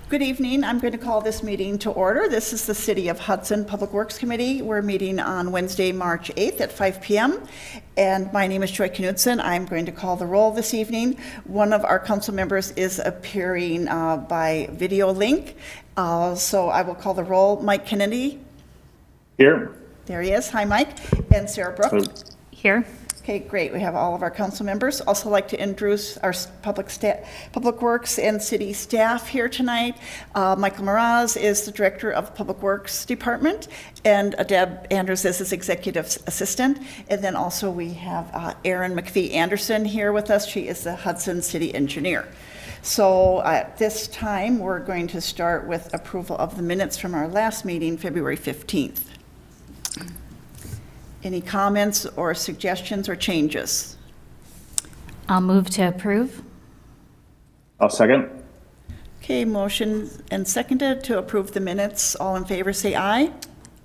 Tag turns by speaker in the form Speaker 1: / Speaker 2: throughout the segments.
Speaker 1: Good evening. I'm going to call this meeting to order. This is the City of Hudson Public Works Committee. We're meeting on Wednesday, March 8th at 5 p.m. And my name is Joy Knudsen. I'm going to call the roll this evening. One of our council members is appearing by video link. So I will call the roll. Mike Kennedy.
Speaker 2: Here.
Speaker 1: There he is. Hi, Mike. And Sarah Brooke.
Speaker 3: Here.
Speaker 1: Okay, great. We have all of our council members. Also like to introduce our Public Works and city staff here tonight. Michael Moraz is the director of the Public Works Department, and Deb Andrews is his executive assistant. And then also we have Erin McPhee Anderson here with us. She is the Hudson city engineer. So at this time, we're going to start with approval of the minutes from our last meeting, February 15th. Any comments or suggestions or changes?
Speaker 3: I'll move to approve.
Speaker 2: I'll second.
Speaker 1: Okay, motion and seconded to approve the minutes. All in favor, say aye.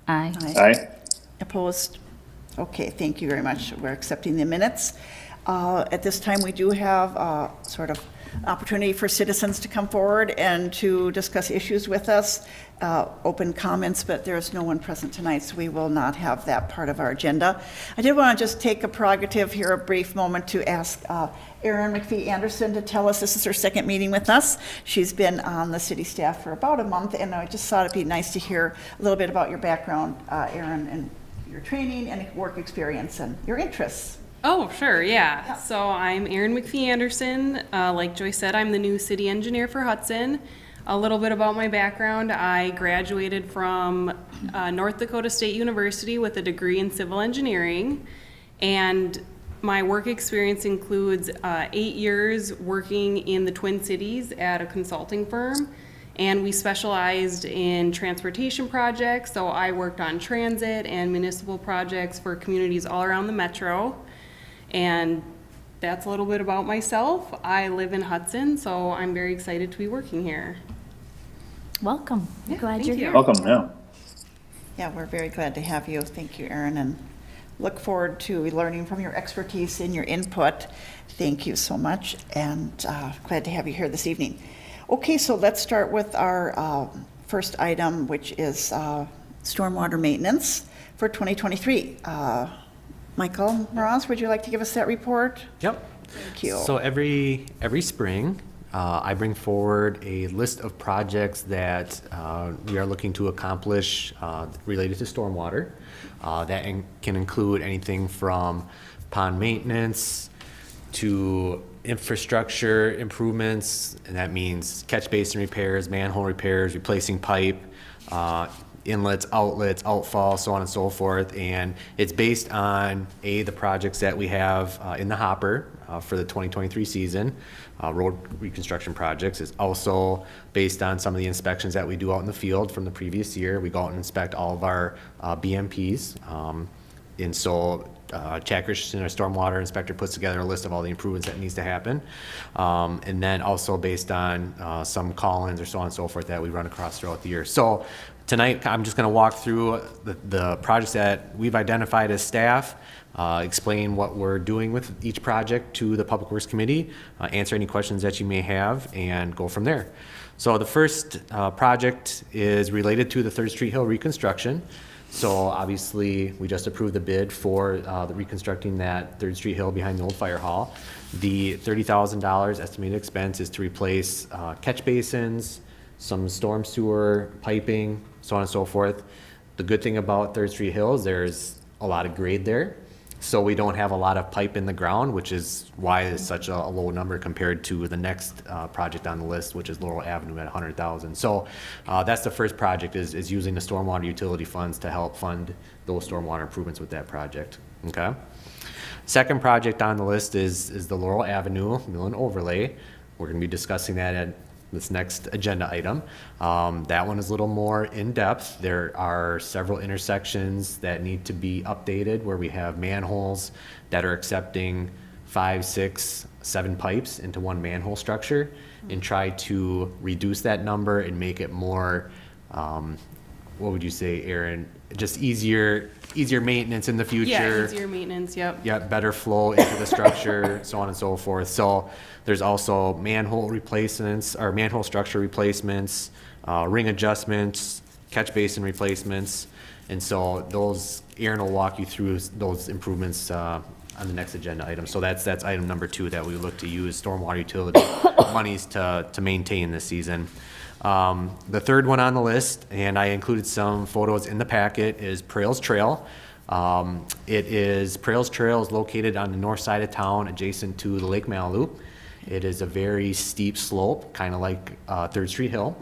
Speaker 3: Aye.
Speaker 2: Aye.
Speaker 1: Opposed? Okay, thank you very much. We're accepting the minutes. At this time, we do have sort of opportunity for citizens to come forward and to discuss issues with us, open comments, but there is no one present tonight, so we will not have that part of our agenda. I did want to just take a prerogative here, a brief moment to ask Erin McPhee Anderson to tell us, this is her second meeting with us. She's been on the city staff for about a month, and I just thought it'd be nice to hear a little bit about your background, Erin, and your training and work experience and your interests.
Speaker 4: Oh, sure, yeah. So I'm Erin McPhee Anderson. Like Joy said, I'm the new city engineer for Hudson. A little bit about my background. I graduated from North Dakota State University with a degree in civil engineering. And my work experience includes 8 years working in the Twin Cities at a consulting firm. And we specialized in transportation projects. So I worked on transit and municipal projects for communities all around the metro. And that's a little bit about myself. I live in Hudson, so I'm very excited to be working here.
Speaker 3: Welcome.
Speaker 4: Yeah,
Speaker 3: Glad
Speaker 4: thank
Speaker 3: you're
Speaker 4: you.
Speaker 3: here.
Speaker 2: Welcome. Yeah.
Speaker 1: Yeah, we're very glad to have you. Thank you, Erin, and look forward to learning from your expertise and your input. Thank you so much, and glad to have you here this evening. Okay, so let's start with our first item, which is stormwater maintenance for 2023. Michael Moraz, would you like to give us that report?
Speaker 5: Yep.
Speaker 1: Thank you.
Speaker 5: So every spring, I bring forward a list of projects that we are looking to accomplish related to stormwater. That can include anything from pond maintenance to infrastructure improvements, and that means catch basin repairs, manhole repairs, replacing pipe, inlets, outlets, outfall, so on and so forth. And it's based on the projects that we have in the hopper for the 2023 season. Road reconstruction projects is also based on some of the inspections that we do out in the field from the previous year. We go out and inspect all of our BMPs. And so Chad Christensen, our stormwater inspector, puts together a list of all the improvements that needs to happen. And then also based on some call-ins or so on and so forth that we run across throughout the year. So tonight, I'm just going to walk through the projects that we've identified as staff, explain what we're doing with each project to the Public Works Committee, answer any questions that you may have, and go from there. So the first project is related to the 3rd Street Hill reconstruction. So obviously, we just approved the bid for the reconstructing that 3rd Street Hill behind the old fire hall. The $30,000 estimated expense is to replace catch basins, some storm sewer piping, so on and so forth. The good thing about 3rd Street Hill is there's a lot of grade there, so we don't have a lot of pipe in the ground, which is why it's such a low number compared to the next project on the list, which is Laurel Avenue at $100,000. So that's the first project, is using the stormwater utility funds to help fund those stormwater improvements with that project. Okay. Second project on the list is the Laurel Avenue Mill and Overlay. We're going to be discussing that at this next agenda item. That one is a little more in depth. There are several intersections that need to be updated where we have manholes that are accepting 5, 6, 7 pipes into one manhole structure, and try to reduce that number and make it more what would you say, Aaron? Just easier maintenance in the future.
Speaker 4: Yeah, easier maintenance, yep.
Speaker 5: Yeah, better flow into the structure, so on and so forth. So there's also manhole replacements, or manhole structure replacements, ring adjustments, catch basin replacements. And so those, Aaron will walk you through those improvements on the next agenda item. So that's item number 2 that we look to use stormwater utility monies to maintain this season. The third one on the list, and I included some photos in the packet, is Prails Trail. Prails Trail is located on the north side of town, adjacent to the Lake Malibu. It is a very steep slope, kind of like 3rd Street Hill.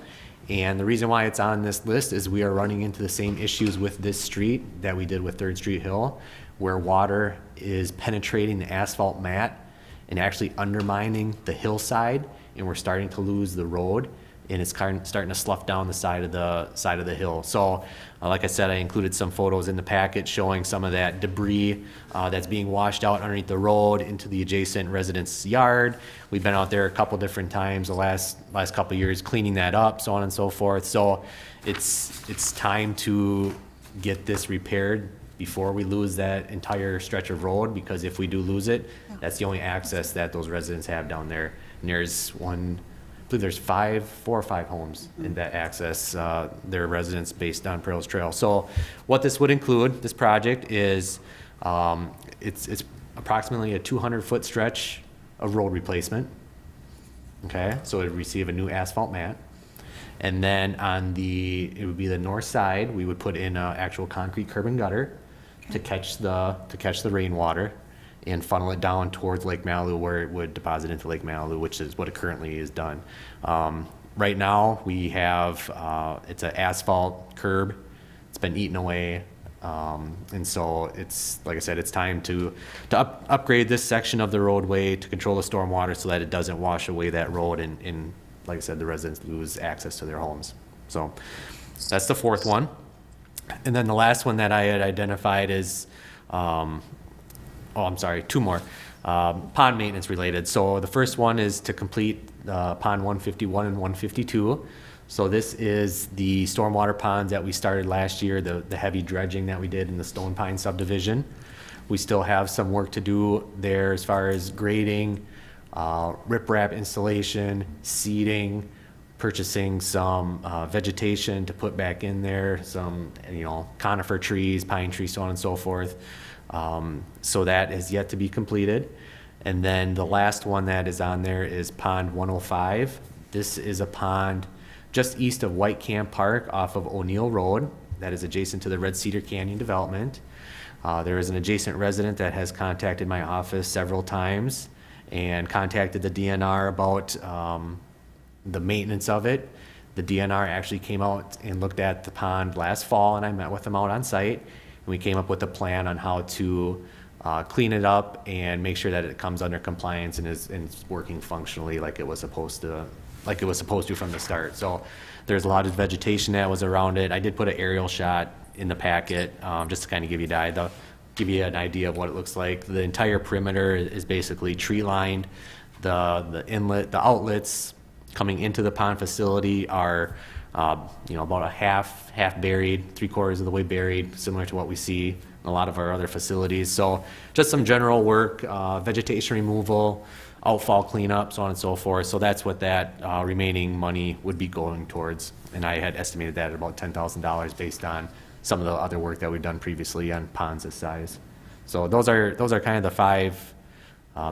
Speaker 5: And the reason why it's on this list is we are running into the same issues with this street that we did with 3rd Street Hill, where water is penetrating the asphalt mat and actually undermining the hillside, and we're starting to lose the road, and it's starting to slough down the side of the hill. So, like I said, I included some photos in the packet showing some of that debris that's being washed out underneath the road into the adjacent residents' yard. We've been out there a couple different times the last couple of years cleaning that up, so on and so forth. So, it's time to get this repaired before we lose that entire stretch of road, because if we do lose it, that's the only access that those residents have down there. And there's I believe there's 4 or 5 homes in that access their residents based on Prails Trail. So what this would include, this project is, it's approximately a 200-foot stretch of road replacement. Okay, so it would receive a new asphalt mat. And then it would be the north side, we would put in an actual concrete curb and gutter to catch the rainwater and funnel it down towards Lake Malibu, where it would deposit into Lake Malibu, which is what it currently is done. Right now, we have, it's an asphalt curb. It's been eaten away. And so it's, like I said, it's time to upgrade this section of the roadway to control the stormwater so that it doesn't wash away that road and like I said, the residents lose access to their homes. So that's the 4th one. And then the last one that I had identified is, 2 more, pond maintenance related. So the first one is to complete pond 151 and 152. So this is the stormwater ponds that we started last year, the heavy dredging that we did in the Stone Pine subdivision. We still have some work to do there as far as grading, riprap installation, seeding, purchasing some vegetation to put back in there, some conifer trees, pine trees, so on and so forth. So that is yet to be completed. And then the last one that is on there is Pond 105. This is a pond just east of White Camp Park off of O'Neill Road that is adjacent to the Red Cedar Canyon development. There is an adjacent resident that has contacted my office several times and contacted the DNR about the maintenance of it. The DNR actually came out and looked at the pond last fall, and I met with them out on site. And we came up with a plan on how to clean it up and make sure that it comes under compliance and is working functionally like it was supposed to from the start. So there's a lot of vegetation that was around it. I did put an aerial shot in the packet just to kind of give you an idea of what it looks like. The entire perimeter is basically tree lined. The inlet, the outlets coming into the pond facility are about a half buried, 3/4 of the way buried, similar to what we see in a lot of our other facilities. So just some general work, vegetation removal, outfall cleanup, so on and so forth. So that's what that remaining money would be going towards. And I had estimated that at about $10,000 based on some of the other work that we've done previously on ponds this size. So those are kind of the 5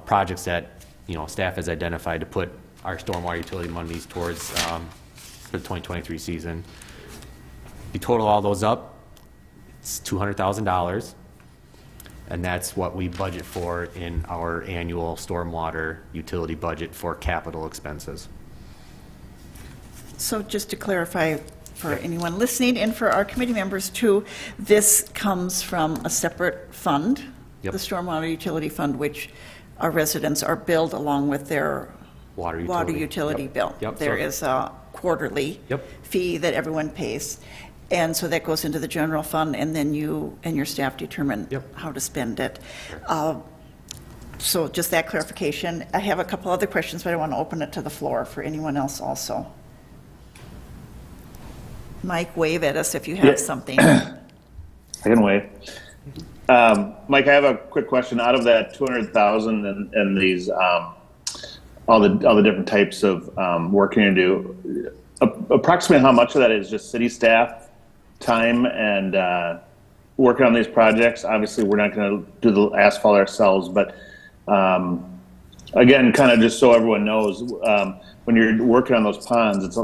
Speaker 5: projects that staff has identified to put our stormwater utility monies towards for the 2023 season. You total all those up, it's $200,000, and that's what we budget for in our annual stormwater utility budget for capital expenses.
Speaker 1: So just to clarify for anyone listening and for our committee members too, this comes from a separate fund,
Speaker 5: Yep.
Speaker 1: the Stormwater Utility Fund, which our residents are billed along with their
Speaker 5: Water
Speaker 1: utility
Speaker 5: Yep.
Speaker 1: bill.
Speaker 5: Yep.
Speaker 1: There
Speaker 5: So-
Speaker 1: is a quarterly
Speaker 5: Yep.
Speaker 1: fee that everyone pays. And so that goes into the general fund, and then you and your staff determine
Speaker 5: Yep.
Speaker 1: how to spend it. So just that clarification. I have a couple other questions, but I want to open it to the floor for anyone else also. Mike, wave at us if you
Speaker 2: Yeah.
Speaker 1: have something.
Speaker 2: I can wait. Mike, I have a quick question. Out of that 200,000 and these, all the different types of work you're gonna do, approximately how much of that is just city staff time and working on these projects? Obviously, we're not gonna do the asphalt ourselves, but again, kind of just so everyone knows, when you're working on those ponds, it's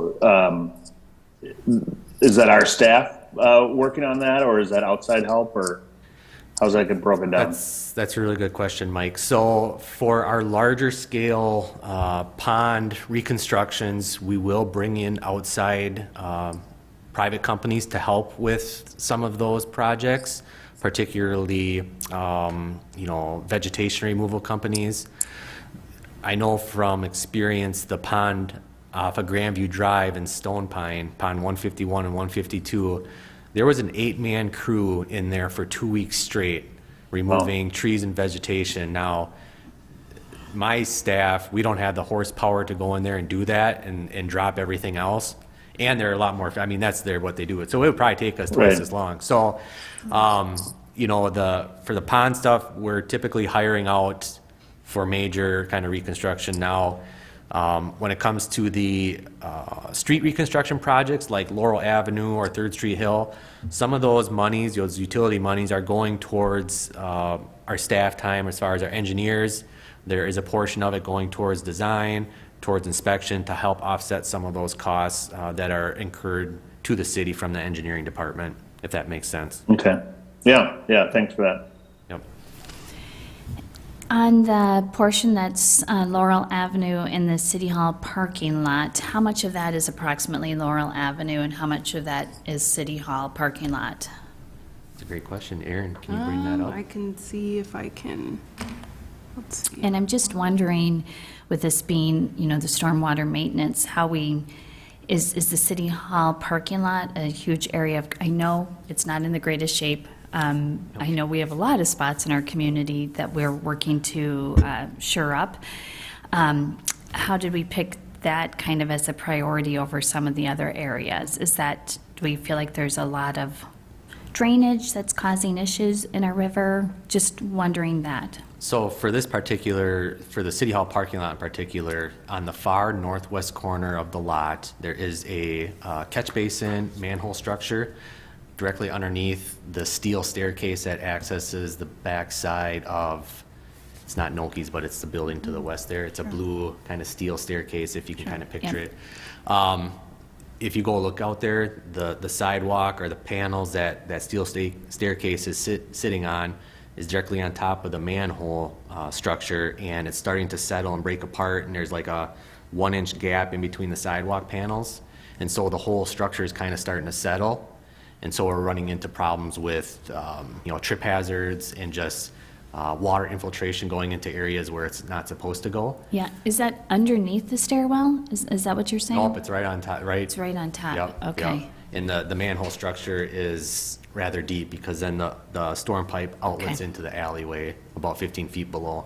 Speaker 2: is that our staff working on that, or is that outside help, or how's that get broken down?
Speaker 5: That's a really good question, Mike. So for our larger scale pond reconstructions, we will bring in outside private companies to help with some of those projects, particularly vegetation removal companies. I know from experience the pond off of Grandview Drive in Stone Pine, Pond 151 and 152, there was an 8-man crew in there for 2 weeks straight, removing trees and vegetation. Now, my staff, we don't have the horsepower to go in there and do that and drop everything else. And they're a lot more, I mean, that's what they do. So it would probably take us twice
Speaker 2: Right.
Speaker 5: as long. So, for the pond stuff, we're typically hiring out for major kind of reconstruction now. When it comes to the street reconstruction projects like Laurel Avenue or 3rd Street Hill, some of those monies, those utility monies, are going towards our staff time as far as our engineers. There is a portion of it going towards design, towards inspection to help offset some of those costs that are incurred to the city from the engineering department, if that makes sense.
Speaker 2: Okay. Yeah, thanks for that.
Speaker 5: Yep.
Speaker 3: On the portion that's Laurel Avenue in the City Hall parking lot, how much of that is approximately Laurel Avenue and how much of that is City Hall parking lot?
Speaker 5: It's a great question. Aaron, can you bring that up?
Speaker 4: I can see if I can, let's see.
Speaker 3: And I'm just wondering, with this being, the stormwater maintenance, is the City Hall parking lot a huge area of, I know it's not in the greatest shape. I know we have a lot of spots in our community that we're working to shore up. How did we pick that kind of as a priority over some of the other areas? Do we feel like there's a lot of drainage that's causing issues in our river? Just wondering that.
Speaker 5: So for the City Hall parking lot in particular, on the far northwest corner of the lot, there is a catch basin manhole structure directly underneath the steel staircase that accesses the backside of, it's not Noki's, but it's the building to the west there. It's a blue kind of steel staircase, if you can kind of picture it. If you go look out there, the sidewalk or the panels that steel staircase is sitting on is directly on top of the manhole structure, and it's starting to settle and break apart, and there's like a 1-inch gap in between the sidewalk panels. And so the whole structure is kind of starting to settle. And so we're running into problems with, trip hazards and just water infiltration going into areas where it's not supposed to go.
Speaker 3: Yeah, is that underneath the stairwell? Is that what you're saying?
Speaker 5: Nope, it's right on top, right?
Speaker 3: It's right on top.
Speaker 5: Yep,
Speaker 3: Okay.
Speaker 5: yep. And the manhole structure is rather deep because then the storm pipe outlets
Speaker 3: Okay.
Speaker 5: into the alleyway about 15 feet below.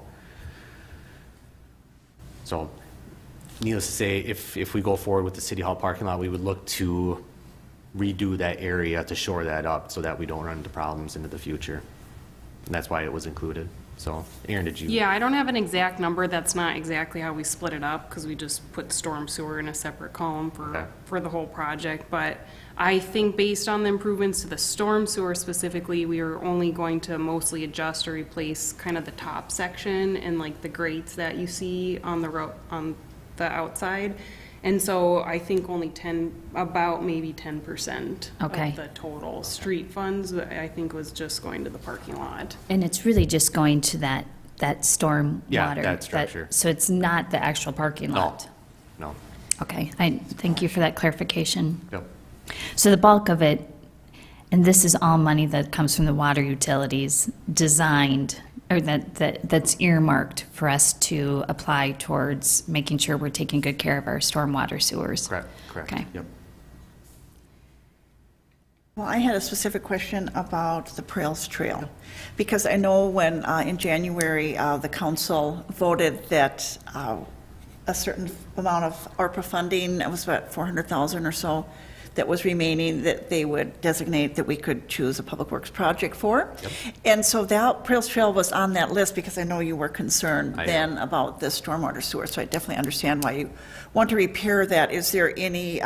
Speaker 5: So needless to say, if we go forward with the City Hall parking lot, we would look to redo that area to shore that up so that we don't run into problems into the future. And that's why it was included. So Aaron, did you?
Speaker 4: Yeah, I don't have an exact number. That's not exactly how we split it up because we just put storm sewer in a separate column
Speaker 5: Okay.
Speaker 4: for the whole project. But I think based on the improvements to the storm sewer specifically, we are only going to mostly adjust or replace kind of the top section and like the grates that you see on the road, on the outside. And so I think only about maybe 10%
Speaker 3: Okay.
Speaker 4: of the total street funds, I think was just going to the parking lot.
Speaker 3: And it's really just going to that storm
Speaker 5: Yeah,
Speaker 3: water?
Speaker 5: that structure.
Speaker 3: So it's not the actual parking
Speaker 5: No,
Speaker 3: lot?
Speaker 5: no.
Speaker 3: Okay, thank you for that clarification.
Speaker 5: Yep.
Speaker 3: So the bulk of it, and this is all money that comes from the water utilities designed, or that's earmarked for us to apply towards making sure we're taking good care of our stormwater sewers?
Speaker 5: Correct.
Speaker 3: Okay.
Speaker 5: Yep.
Speaker 1: Well, I had a specific question about the Prails Trail, because I know when, in January, the council voted that a certain amount of ARPA funding, it was about 400,000 or so, that was remaining that they would designate that we could choose a public works project for. And so that Trails Trail was on that list because I know you were concerned
Speaker 5: I
Speaker 1: then about the stormwater sewer. So I definitely understand why you want to repair that. Is there any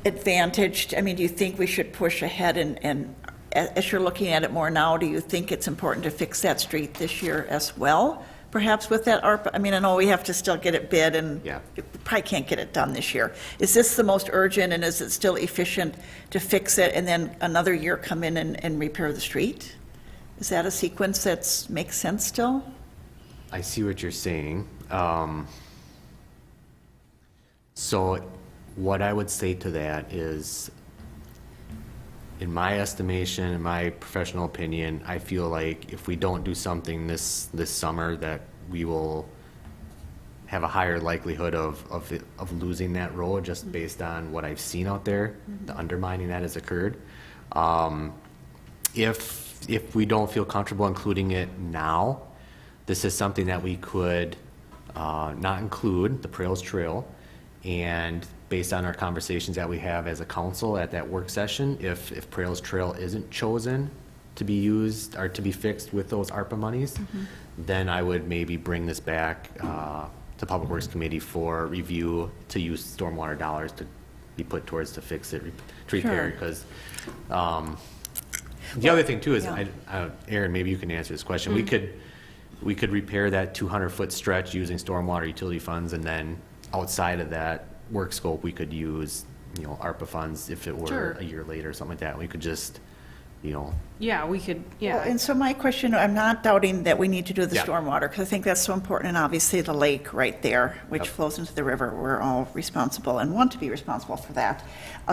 Speaker 1: advantage? I mean, do you think we should push ahead and as you're looking at it more now, do you think it's important to fix that street this year as well? Perhaps with that ARPA, I mean, I know we have to still get it bid and
Speaker 5: Yeah.
Speaker 1: we probably can't get it done this year. Is this the most urgent and is it still efficient to fix it and then another year come in and repair the street? Is that a sequence that makes sense still?
Speaker 5: I see what you're saying. So what I would say to that is, in my estimation, in my professional opinion, I feel like if we don't do something this summer, that we will have a higher likelihood of losing that road just based on what I've seen out there, the undermining that has occurred. If we don't feel comfortable including it now, this is something that we could not include, the Trails Trail, and based on our conversations that we have as a council at that work session, if Trails Trail isn't chosen to be used or to be fixed with those ARPA monies, then I would maybe bring this back to Public Works Committee for review to use stormwater dollars to be put towards to fix it, to repair it. Because the other thing too is, Aaron, maybe you can answer this question. We could repair that 200-foot stretch using stormwater utility funds, and then outside of that work scope, we could use, ARPA funds if it were a year later or something like that. We could just,
Speaker 4: Yeah, we could,
Speaker 1: Well, and so my question, I'm not doubting that we need to do the
Speaker 5: Yeah.
Speaker 1: stormwater, because I think that's so important, and obviously the lake right there, which flows into the river, we're all responsible and want to be responsible for that.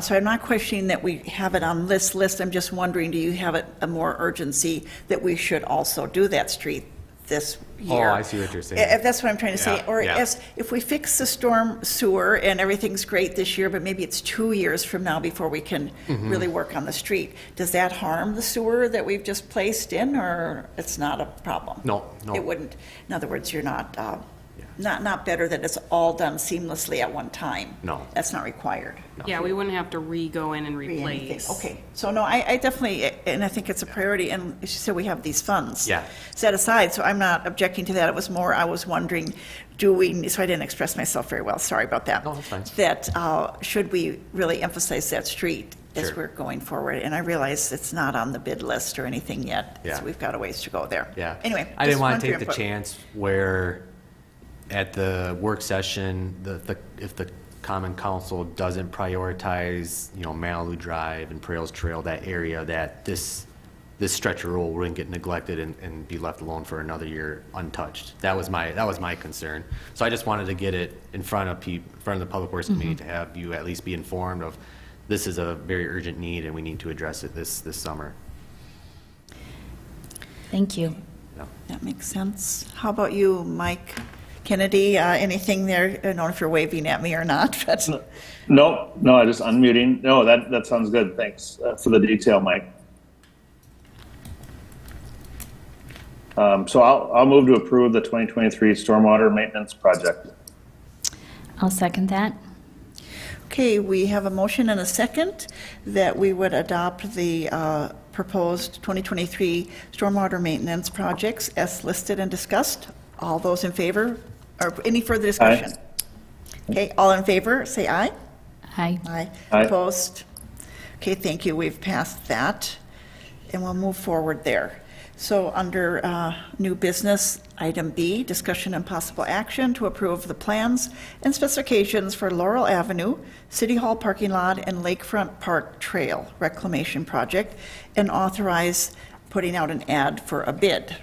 Speaker 1: So I'm not questioning that we have it on this list, I'm just wondering, do you have a more urgency that we should also do that street this year?
Speaker 5: Oh, I see what you're saying.
Speaker 1: That's what I'm trying to say.
Speaker 5: Yeah,
Speaker 1: Or
Speaker 5: yeah.
Speaker 1: if we fix the storm sewer and everything's great this year, but maybe it's 2 years from now before we can
Speaker 5: Mm-hmm.
Speaker 1: really work on the street, does that harm the sewer that we've just placed in, or it's not a problem?
Speaker 5: No.
Speaker 1: It wouldn't. In other words, you're not better that it's all done seamlessly at one time.
Speaker 5: No.
Speaker 1: That's not required.
Speaker 4: yeah, we wouldn't have to re-go in and
Speaker 1: Anything.
Speaker 4: replace.
Speaker 1: Okay, so no, I definitely, and I think it's a priority, and as you said, we have these funds
Speaker 5: Yeah.
Speaker 1: set aside, so I'm not objecting to that. It was more, I was wondering, so I didn't express myself very well, sorry about that.
Speaker 5: No, that's fine.
Speaker 1: That, should we really emphasize that street as
Speaker 5: Sure.
Speaker 1: we're going forward? And I realize it's not on the bid list or anything yet,
Speaker 5: Yeah.
Speaker 1: so we've got a ways to go there.
Speaker 5: Yeah.
Speaker 1: Anyway.
Speaker 5: I
Speaker 1: just
Speaker 5: didn't want
Speaker 1: wanted
Speaker 5: to
Speaker 1: your
Speaker 5: take the
Speaker 1: input.
Speaker 5: chance where at the work session, if the Common Council doesn't prioritize, Malibu Drive and Trails Trail, that area, that this stretch of road wouldn't get neglected and be left alone for another year untouched. That was my concern. So I just wanted to get it in front of in front of the Public Works Committee to have you at least be informed of this is a very urgent need and we need to address it this summer.
Speaker 3: Thank you.
Speaker 5: Yeah.
Speaker 1: That makes sense. How about you, Mike Kennedy? Anything there? I don't know if you're waving at me or not, but.
Speaker 2: No, I just unmuting. No, that sounds good. Thanks for the detail, Mike. So I'll move to approve the 2023 stormwater maintenance project.
Speaker 3: I'll second that.
Speaker 1: Okay, we have a motion and a second that we would adopt the proposed 2023 stormwater maintenance projects as listed and discussed. All those in favor, or any further discussion? Okay, all in favor, say aye.
Speaker 3: Aye.
Speaker 1: Aye.
Speaker 2: Aye.
Speaker 1: Opposed? Okay, thank you, we've passed that, and we'll move forward there. So under new business, item B, discussion and possible action to approve the plans and specifications for Laurel Avenue, City Hall parking lot, and Lakefront Park Trail reclamation project, and authorize putting out an ad for a bid.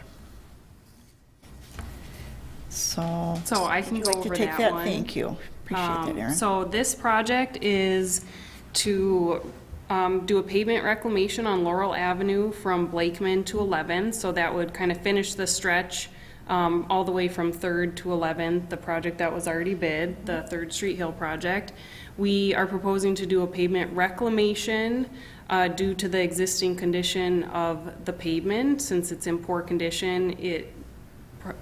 Speaker 1: So.
Speaker 4: So I can
Speaker 1: would
Speaker 4: go
Speaker 1: you like to
Speaker 4: over
Speaker 1: take
Speaker 4: that one.
Speaker 1: Thank you. Appreciate that, Erin.
Speaker 4: So this project is to do a pavement reclamation on Laurel Avenue from Blakeman to 11. So that would kind of finish the stretch all the way from 3rd to 11th, the project that was already bid, the 3rd Street Hill project. We are proposing to do a pavement reclamation due to the existing condition of the pavement. Since it's in poor condition, it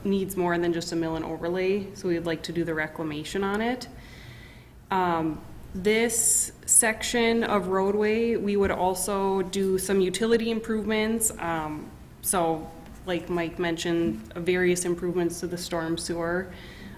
Speaker 4: needs more than just a mill and overlay, so we'd like to do the reclamation on it. This section of roadway, we would also do some utility improvements. So like Mike mentioned, various improvements to the storm sewer.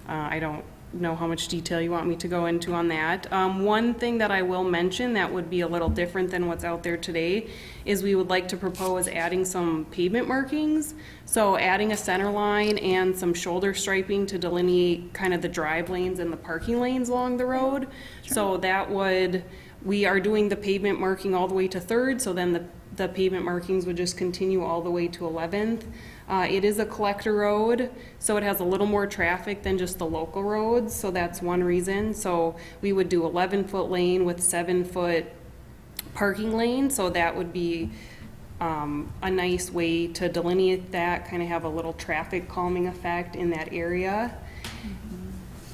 Speaker 4: I don't know how much detail you want me to go into on that. One thing that I will mention that would be a little different than what's out there today is we would like to propose adding some pavement markings. So adding a center line and some shoulder striping to delineate kind of the drive lanes and the parking lanes along the road. So that would, we are doing the pavement marking all the way to 3rd, so then the pavement markings would just continue all the way to 11th. It is a collector road, so it has a little more traffic than just the local roads, so that's one reason. So we would do 11-foot lane with 7-foot parking lane, so that would be a nice way to delineate that, kind of have a little traffic calming effect in that area.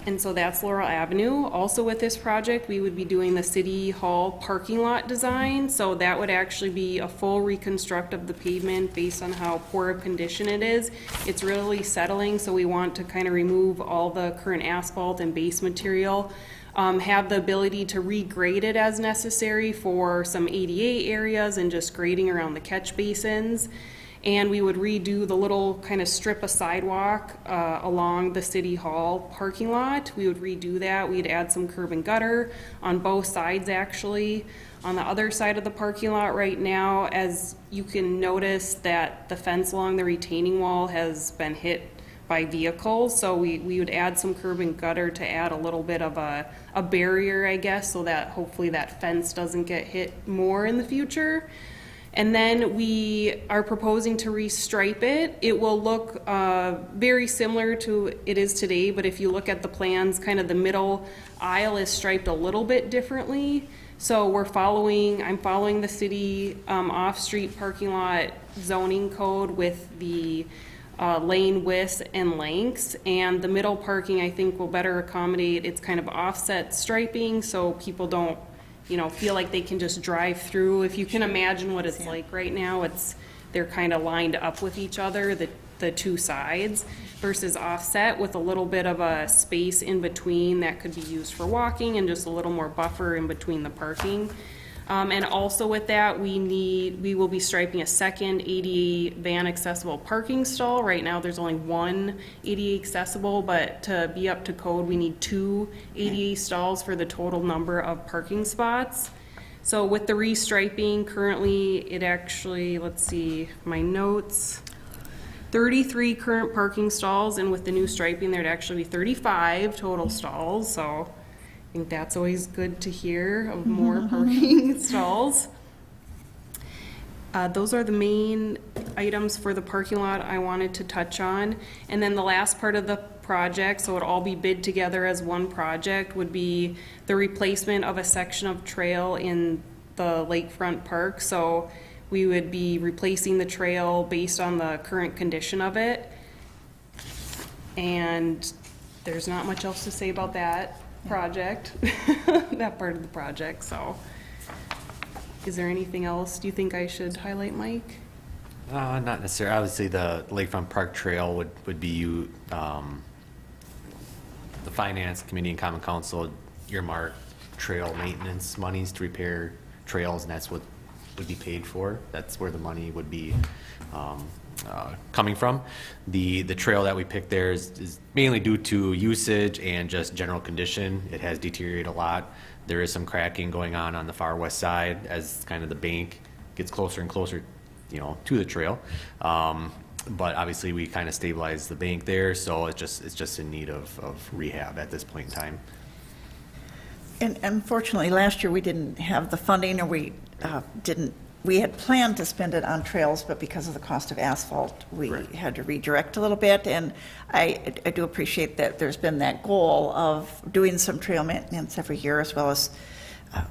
Speaker 4: And so that's Laurel Avenue. Also with this project, we would be doing the City Hall parking lot design. So that would actually be a full reconstruct of the pavement based on how poor a condition it is. It's really settling, so we want to kind of remove all the current asphalt and base material. Have the ability to regrade it as necessary for some ADA areas and just grading around the catch basins. And we would redo the little kind of strip of sidewalk along the City Hall parking lot. We would redo that. We'd add some curb and gutter on both sides, actually. On the other side of the parking lot right now, as you can notice that the fence along the retaining wall has been hit by vehicles. So we would add some curb and gutter to add a little bit of a barrier, I guess, so that hopefully that fence doesn't get hit more in the future. And then we are proposing to restripe it. It will look very similar to it is today, but if you look at the plans, kind of the middle aisle is striped a little bit differently. So I'm following the city off-street parking lot zoning code with the lane widths and lengths, and the middle parking I think will better accommodate its kind of offset striping so people don't feel like they can just drive through. If you can imagine what it's like right now, they're kind of lined up with each other, the two sides, versus offset with a little bit of a space in between that could be used for walking and just a little more buffer in between the parking. And also with that, we will be striping a second ADA van accessible parking stall. Right now there's only one ADA accessible, but to be up to code, we need 2 ADA stalls for the total number of parking spots. So with the restriping, currently it actually, let's see, my notes, 33 current parking stalls, and with the new striping, there'd actually be 35 total stalls. So I think that's always good to hear of more parking stalls. Those are the main items for the parking lot I wanted to touch on. And then the last part of the project, so it'll all be bid together as one project, would be the replacement of a section of trail in the lakefront park. So we would be replacing the trail based on the current condition of it. And there's not much else to say about that project, that part of the project. So is there anything else do you think I should highlight, Mike?
Speaker 5: Not necessarily. Obviously, the Lakefront Park Trail would be the Finance Committee and Common Council earmark trail maintenance monies to repair trails, and that's what would be paid for. That's where the money would be coming from. The trail that we picked there is mainly due to usage and just general condition. It has deteriorated a lot. There is some cracking going on the far west side as kind of the bank gets closer and closer, to the trail. But obviously we kind of stabilized the bank there, so it's just in need of rehab at this point in time.
Speaker 1: And unfortunately, last year we didn't have the funding, or we had planned to spend it on trails, but because of the cost of asphalt, we had to redirect a little bit. And I do appreciate that there's been that goal of doing some trail maintenance every year, as well as,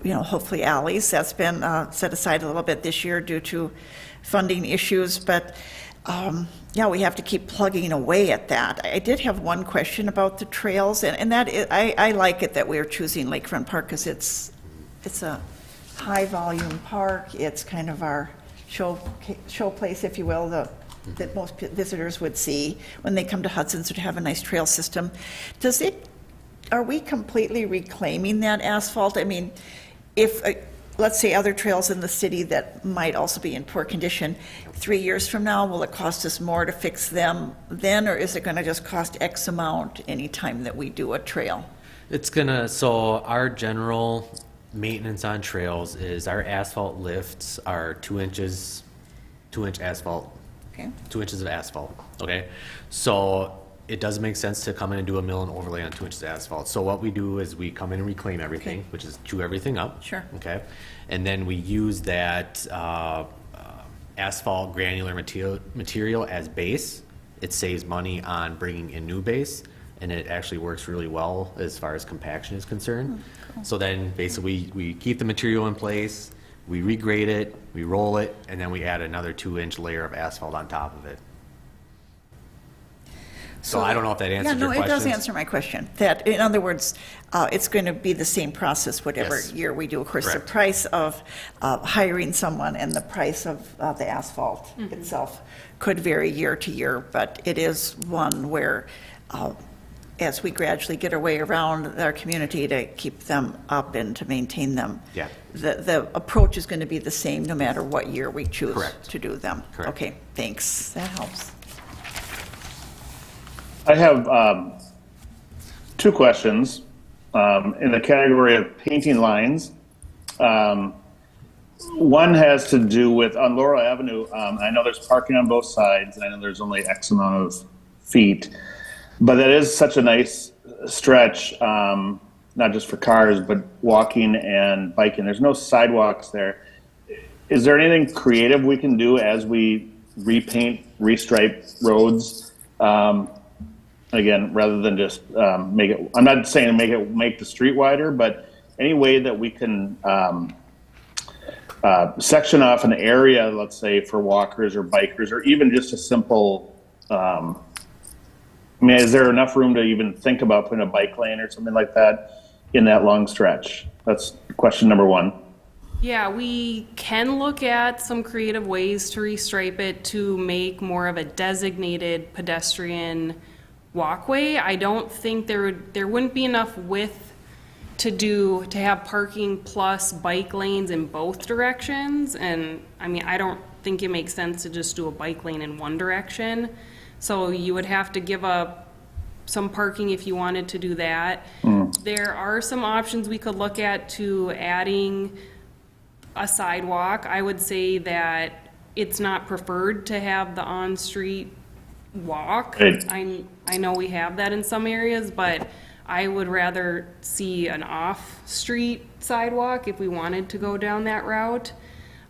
Speaker 1: hopefully alleys. That's been set aside a little bit this year due to funding issues. But we have to keep plugging away at that. I did have one question about the trails, and that is, I like it that we're choosing Lakefront Park because it's a high volume park. It's kind of our show place, if you will, that most visitors would see when they come to Hudson, so to have a nice trail system. Does it are we completely reclaiming that asphalt? I mean, if, let's say other trails in the city that might also be in poor condition, 3 years from now, will it cost us more to fix them then, or is it going to just cost X amount anytime that we do a trail?
Speaker 5: So our general maintenance on trails is our asphalt lifts are 2 inch asphalt,
Speaker 1: Okay,
Speaker 5: 2 inches of asphalt, okay? So it does make sense to come in and do a mill and overlay on 2 inches of asphalt. So what we do is we come in and reclaim everything,
Speaker 1: Okay.
Speaker 5: which is chew everything up.
Speaker 1: Sure.
Speaker 5: Okay? And then we use that asphalt granular material as base. It saves money on bringing in new base, and it actually works really well as far as compaction is concerned. So then basically we keep the material in place, we regrade it, we roll it, and then we add another 2-inch layer of asphalt on top of it. So I don't know if that answers your
Speaker 1: Yeah, no, it does
Speaker 5: questions.
Speaker 1: answer my question. That, in other words, it's going to be the same process whatever
Speaker 5: Yes.
Speaker 1: year we do. Of course, the
Speaker 5: Correct.
Speaker 1: price of hiring someone and the price of the asphalt itself could vary year to year, but it is one where, as we gradually get our way around our community to keep them up and to maintain them,
Speaker 5: Yeah.
Speaker 1: the approach is going to be the same no matter what year we choose
Speaker 5: Correct.
Speaker 1: to do them.
Speaker 5: Correct.
Speaker 1: Okay, thanks. That helps.
Speaker 2: I have 2 questions in the category of painting lines. One has to do with on Laurel Avenue. I know there's parking on both sides, and I know there's only X amount of feet, but that is such a nice stretch, not just for cars, but walking and biking. There's no sidewalks there. Is there anything creative we can do as we repaint, restripe roads? Again, rather than just make it, I'm not saying make the street wider, but any way that we can section off an area, let's say for walkers or bikers, or even just a simple, I mean, is there enough room to even think about putting a bike lane or something like that in that long stretch? That's question number 1.
Speaker 4: Yeah, we can look at some creative ways to restripe it to make more of a designated pedestrian walkway. I don't think there wouldn't be enough width to have parking plus bike lanes in both directions. And I mean, I don't think it makes sense to just do a bike lane in one direction. So you would have to give up some parking if you wanted to do that. There are some options we could look at to adding a sidewalk. I would say that it's not preferred to have the on-street walk.
Speaker 2: Right.
Speaker 4: I know we have that in some areas, but I would rather see an off-street sidewalk if we wanted to go down that route.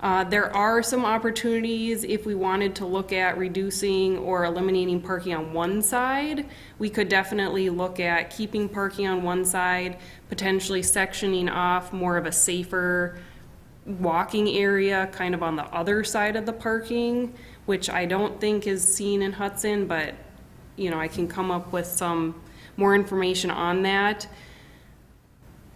Speaker 4: There are some opportunities if we wanted to look at reducing or eliminating parking on one side. We could definitely look at keeping parking on one side, potentially sectioning off more of a safer walking area kind of on the other side of the parking, which I don't think is seen in Hudson, but I can come up with some more information on that.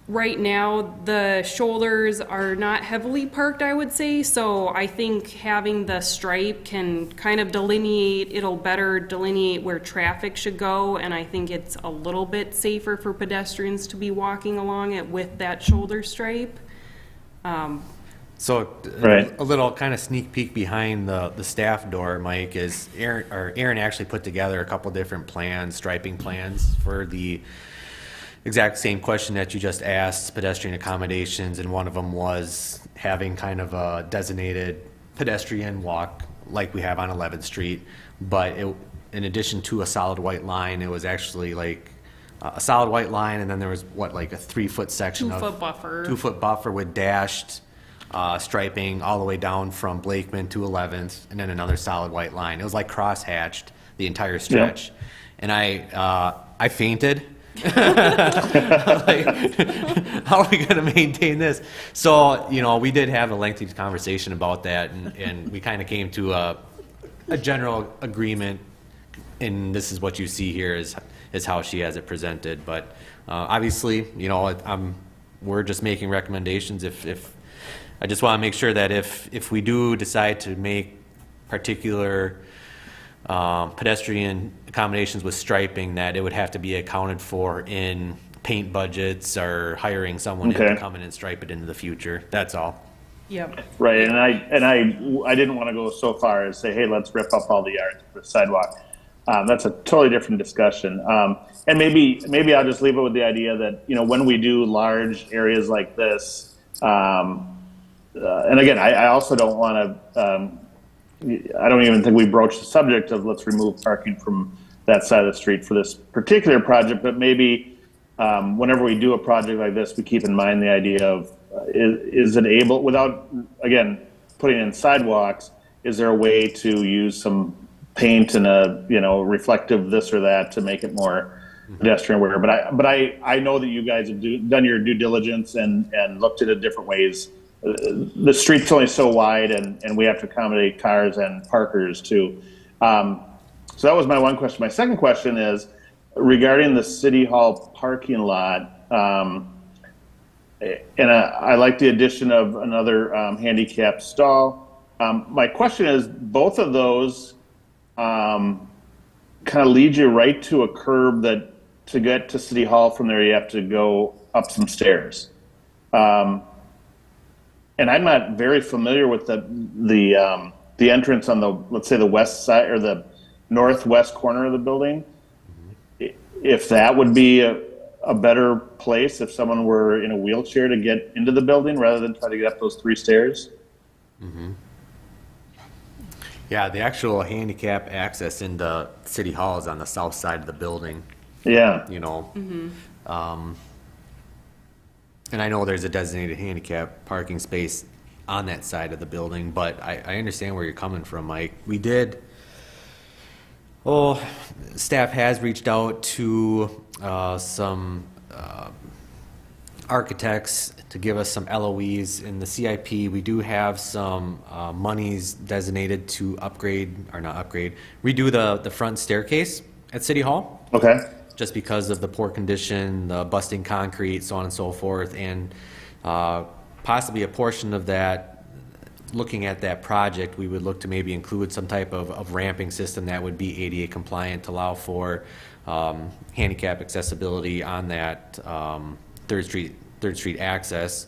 Speaker 4: Right now, the shoulders are not heavily parked, I would say, so I think having the stripe can kind of it'll better delineate where traffic should go, and I think it's a little bit safer for pedestrians to be walking along it with that shoulder stripe.
Speaker 5: So
Speaker 2: Right.
Speaker 5: a little kind of sneak peek behind the staff door, Mike, is Aaron actually put together a couple different plans, striping plans for the exact same question that you just asked, pedestrian accommodations, and one of them was having kind of a designated pedestrian walk like we have on 11th Street, but in addition to a solid white line, it was actually like a solid white line, and then there was like a 3-foot section
Speaker 4: 2-foot buffer.
Speaker 5: 2-foot buffer with dashed striping all the way down from Blakeman to 11th, and then another solid white line. It was like cross-hatched the entire stretch. And I fainted. Like, how are we going to maintain this? So, we did have a lengthy conversation about that, and we kind of came to a general agreement, and this is what you see here is how she has it presented. But obviously, we're just making recommendations. If I just want to make sure that if we do decide to make particular pedestrian accommodations with striping, that it would have to be accounted for in paint budgets or hiring someone in
Speaker 2: Okay.
Speaker 5: to come in and stripe it into the future. That's all.
Speaker 4: Yep.
Speaker 2: Right, and I didn't want to go so far as say, hey, let's rip up all the yards for the sidewalk. That's a totally different discussion. And maybe I'll just leave it with the idea that, you know, when we do large areas like this, and again, I also don't want to, I don't even think we broached the subject of let's remove parking from that side of the street for this particular project, but maybe whenever we do a project like this, we keep in mind the idea of is it able, without, again, putting in sidewalks, is there a way to use some paint and a, you know, reflective this or that to make it more pedestrian aware? But I know that you guys have done your due diligence and looked at it different ways. The street's only so wide, and we have to accommodate cars and parkers too. So that was my one question. My second question is regarding the City Hall parking lot. And I like the addition of another handicap stall. My question is, both of those kind of lead you right to a curb that to get to City Hall from there, you have to go up some stairs. And I'm not very familiar with the entrance on the, let's say, the west side or the northwest corner of the building. If that would be a better place if someone were in a wheelchair to get into the building rather than try to get up those 3 stairs.
Speaker 5: Yeah, the actual handicap access into City Hall is on the south side of the building,
Speaker 2: Yeah.
Speaker 5: you know. And I know there's a designated handicap parking space on that side of the building, but I understand where you're coming from, Mike. We did, staff has reached out to some architects to give us some LOEs. In the CIP, we do have some monies designated to redo the front staircase at City Hall.
Speaker 2: Okay.
Speaker 5: Just because of the poor condition, the busting concrete, so on and so forth, and possibly a portion of that, looking at that project, we would look to maybe include some type of ramping system that would be ADA compliant to allow for handicap accessibility on that Third Street access.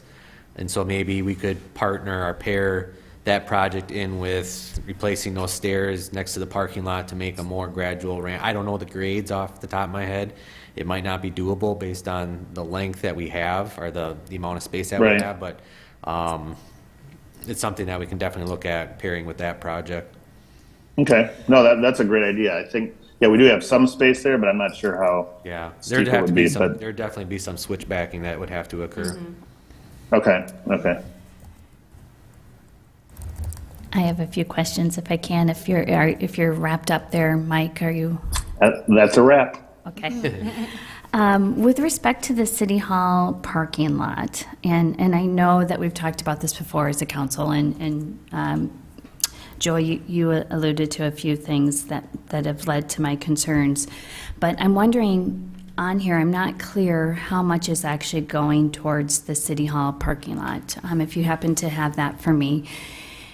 Speaker 5: And so maybe we could partner or pair that project in with replacing those stairs next to the parking lot to make a more gradual ramp. I don't know the grades off the top of my head. It might not be doable based on the length that we have or the amount of space that we
Speaker 2: Right.
Speaker 5: have, but it's something that we can definitely look at pairing with that project.
Speaker 2: Okay. No, that's a great idea. I think, yeah, we do have some space there, but I'm not sure how
Speaker 5: Yeah,
Speaker 2: steep
Speaker 5: there'd
Speaker 2: it
Speaker 5: have
Speaker 2: would
Speaker 5: to be
Speaker 2: be,
Speaker 5: some,
Speaker 2: but
Speaker 5: there'd definitely be some switchbacking that would have to occur.
Speaker 2: okay. Okay.
Speaker 3: I have a few questions if I can. If you're wrapped up there, Mike, are you?
Speaker 2: That's a wrap.
Speaker 3: Okay. With respect to the City Hall parking lot, and I know that we've talked about this before as a council, and Joy, you alluded to a few things that have led to my concerns, but I'm wondering, on here, I'm not clear how much is actually going towards the City Hall parking lot. If you happen to have that for me.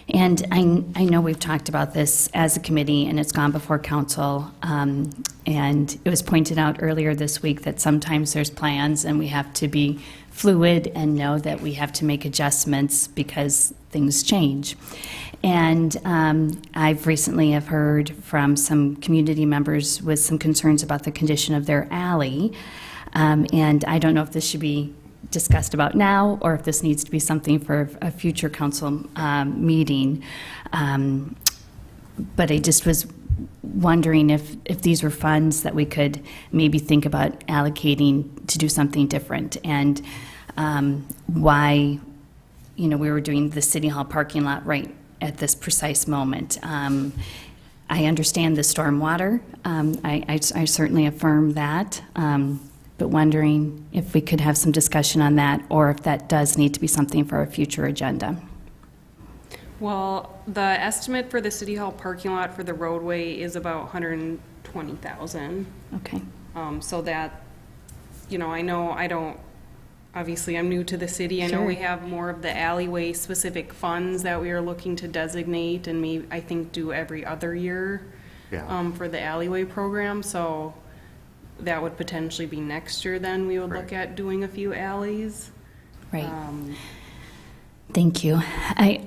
Speaker 3: And I know we've talked about this as a committee, and it's gone before council, and it was pointed out earlier this week that sometimes there's plans, and we have to be fluid and know that we have to make adjustments because things change. And I've recently have heard from some community members with some concerns about the condition of their alley, and I don't know if this should be discussed about now, or if this needs to be something for a future council meeting. But I just was wondering if these were funds that we could maybe think about allocating to do something different, and why, we were doing the City Hall parking lot right at this precise moment. I understand the stormwater. I certainly affirm that. But wondering if we could have some discussion on that, or if that does need to be something for a future agenda.
Speaker 4: Well, the estimate for the City Hall parking lot for the roadway is about $120,000.
Speaker 3: Okay.
Speaker 4: So that, obviously I'm new to the city. I know
Speaker 3: Sure.
Speaker 4: we have more of the alleyway specific funds that we are looking to designate and maybe, I think, do every other year
Speaker 5: Yeah.
Speaker 4: for the alleyway program. So that would potentially be next year then we would look
Speaker 5: Right.
Speaker 4: at doing a few alleys.
Speaker 3: Right.
Speaker 4: Um,
Speaker 3: Thank you. I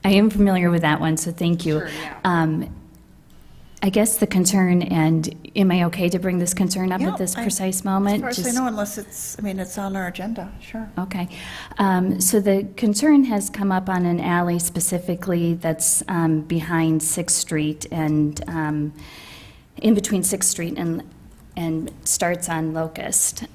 Speaker 3: am familiar with that one, so thank you.
Speaker 4: Sure, yeah.
Speaker 3: I guess the concern, and am I okay to bring this concern up
Speaker 1: Yeah,
Speaker 3: at this
Speaker 1: I-
Speaker 3: precise moment?
Speaker 1: As far as I
Speaker 3: Just-
Speaker 1: know, unless it's, I mean, it's on our agenda, sure.
Speaker 3: Okay. So the concern has come up on an alley specifically that's behind Sixth Street and in between Sixth Street and starts on Locust.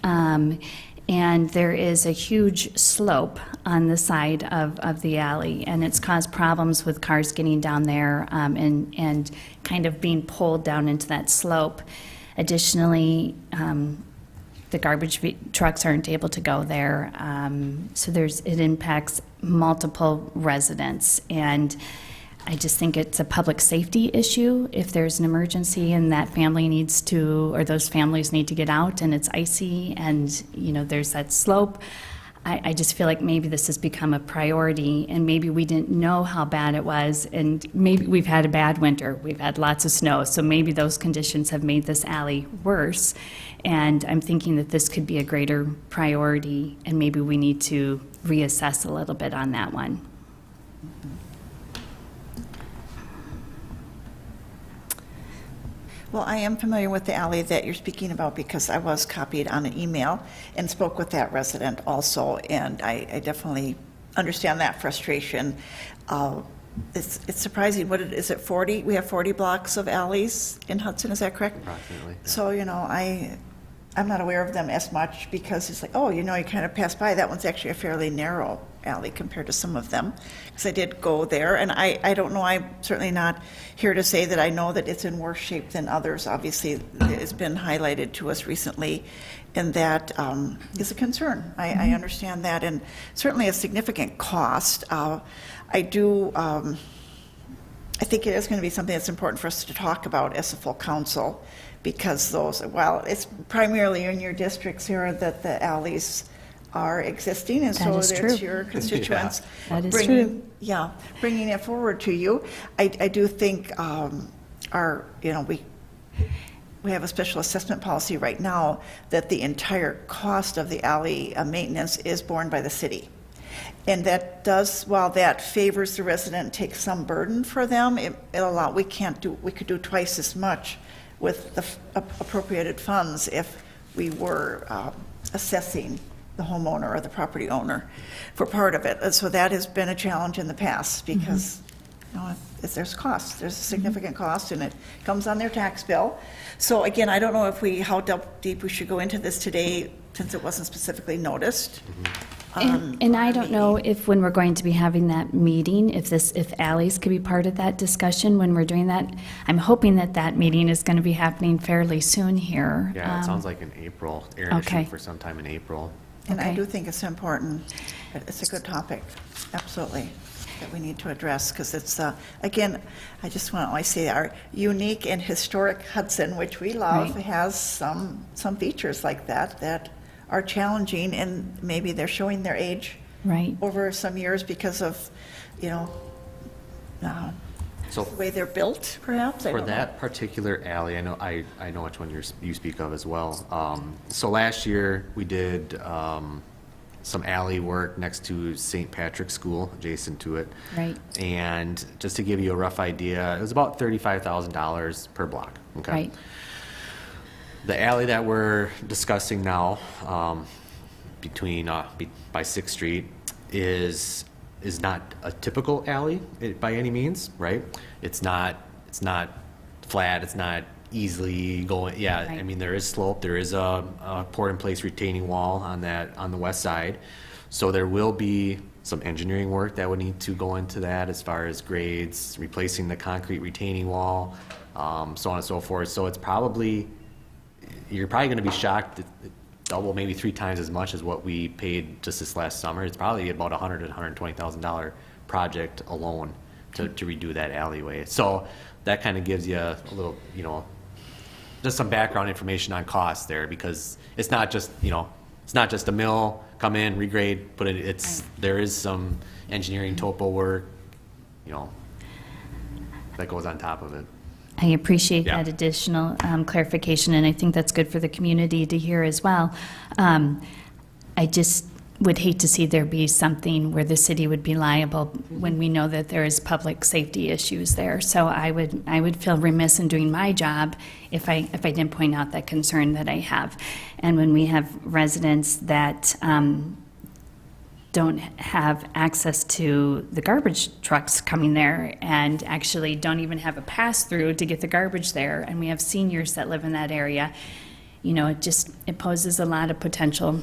Speaker 3: And there is a huge slope on the side of the alley, and it's caused problems with cars getting down there and kind of being pulled down into that slope. Additionally, the trucks aren't able to go there, so it impacts multiple residents, and I just think it's a public safety issue. If there's an emergency and that family needs to, or those families need to get out and it's icy and, you know, there's that slope, I just feel like maybe this has become a priority and maybe we didn't know how bad it was and maybe we've had a bad winter. We've had lots of snow, so maybe those conditions have made this alley worse. And I'm thinking that this could be a greater priority and maybe we need to reassess a little bit on that one.
Speaker 1: Well, I am familiar with the alley that you're speaking about because I was copied on an email and spoke with that resident also, and I definitely understand that frustration. It's surprising, is it 40? We have 40 blocks of alleys in Hudson, is that correct?
Speaker 5: Approximately. Yeah.
Speaker 1: So, you know, I'm not aware of them as much because it's like, oh, you know, you kind of pass by. That one's actually a fairly narrow alley compared to some of them. Because I did go there, and I don't know, I'm certainly not here to say that I know that it's in worse shape than others. Obviously, it's been highlighted to us recently, and that is a concern. I understand that, and certainly a significant cost. I think it is going to be something that's important for us to talk about as a full council, because while it's primarily in your districts here that the alleys are existing, and
Speaker 3: That
Speaker 1: so
Speaker 3: is
Speaker 1: it's
Speaker 3: true.
Speaker 1: your constituents
Speaker 3: That is true.
Speaker 1: bringing it forward to you. I do think we have a special assessment policy right now that the entire cost of the alley maintenance is borne by the city. And that does, while that favors the resident, takes some burden for them, we could do twice as much with the appropriated funds if we were assessing the homeowner or the property owner for part of it. And so that has been a challenge in the past because you know, there's cost, there's a significant cost, and it comes on their tax bill. So again, I don't know how deep we should go into this today since it wasn't specifically noticed.
Speaker 3: And I don't know if when we're going to be having that meeting, if alleys could be part of that discussion when we're doing that. I'm hoping that meeting is going to be happening fairly soon here.
Speaker 5: Yeah, it sounds like in April. Aaron is
Speaker 3: okay.
Speaker 5: shooting for sometime in April.
Speaker 1: And I
Speaker 3: Okay.
Speaker 1: do think it's important. It's a good topic, absolutely, that we need to address, because it's, again, I just want to say our unique and historic Hudson, which we love,
Speaker 3: Right.
Speaker 1: has some features like that are challenging, and maybe they're showing their age
Speaker 3: Right.
Speaker 1: over some years because of, you know,
Speaker 5: So
Speaker 1: the way they're built, perhaps. I
Speaker 5: for
Speaker 1: don't know.
Speaker 5: that particular alley, I know which one you speak of as well. So last year, we did some alley work next to St. Patrick's School, adjacent to it.
Speaker 3: Right.
Speaker 5: And just to give you a rough idea, it was about $35,000 per block. Okay.
Speaker 3: Right.
Speaker 5: The alley that we're discussing now, by Sixth Street, is not a typical alley by any means, right? It's not flat. It's not easily going. Yeah, I
Speaker 3: Right.
Speaker 5: mean there is slope. There is a poured-in-place retaining wall on the west side, so there will be some engineering work that would need to go into that as far as grades, replacing the concrete retaining wall, so on and so forth. So you're probably going to be shocked that double, maybe 3 times as much as what we paid just this last summer. It's probably about $100,000 to $120,000 project alone to redo that alleyway. So that kind of gives you a little, just some background information on costs there, because it's not just, it's not just a mill, come in, regrade, put it, there is some engineering topo work, that goes on top of it.
Speaker 3: I appreciate
Speaker 5: Yeah.
Speaker 3: that additional clarification, and I think that's good for the community to hear as well. I just would hate to see there be something where the city would be liable when we know that there is public safety issues there. So I would feel remiss in doing my job if I didn't point out that concern that I have. And when we have residents that don't have access to the garbage trucks coming there and actually don't even have a pass-through to get the garbage there, and we have seniors that live in that area, you know, it poses a lot of potential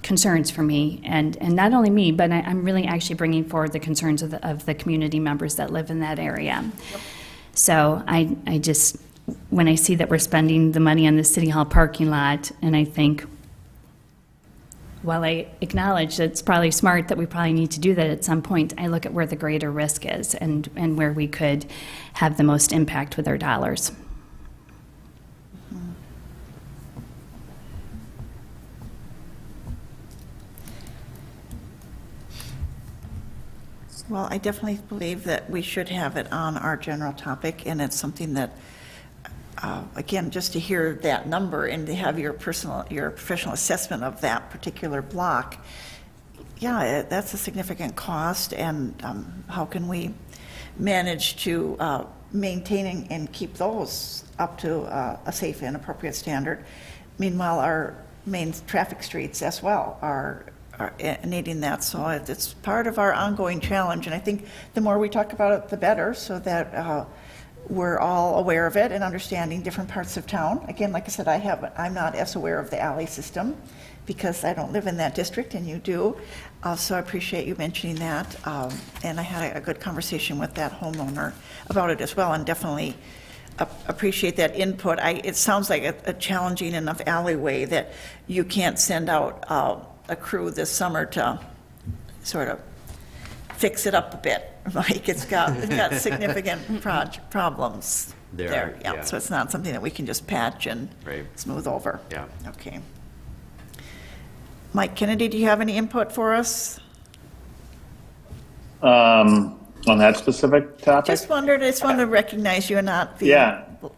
Speaker 3: concerns for me, and not only me, but I'm really actually bringing forward the concerns of the community members that live in that area. Yep. So I just, when I see that we're spending the money on the City Hall parking lot, and I think, while I acknowledge that it's probably smart that we probably need to do that at some point, I look at where the greater risk is and where we could have the most impact with our dollars.
Speaker 1: Well, I definitely believe that we should have it on our general topic, and it's something that, again, just to hear that number and to have your professional assessment of that particular block, yeah, that's a significant cost, and how can we manage to maintain and keep those up to a safe and appropriate standard? Meanwhile, our main traffic streets as well are needing that. So it's part of our ongoing challenge. And I think the more we talk about it, the better, so that we're all aware of it and understanding different parts of town. Again, like I said, I'm not as aware of the alley system because I don't live in that district and you do. So I appreciate you mentioning that. And I had a good conversation with that homeowner about it as well, and definitely appreciate that input. It sounds like a challenging enough alleyway that you can't send out a crew this summer to sort of fix it up a bit. Like it's got significant problems there. Yeah. So it's not something that we can just patch and smooth over.
Speaker 5: Yeah.
Speaker 1: Okay. Mike Kennedy, do you have any input for us?
Speaker 2: On that specific topic?
Speaker 1: I just wanted to recognize you and not be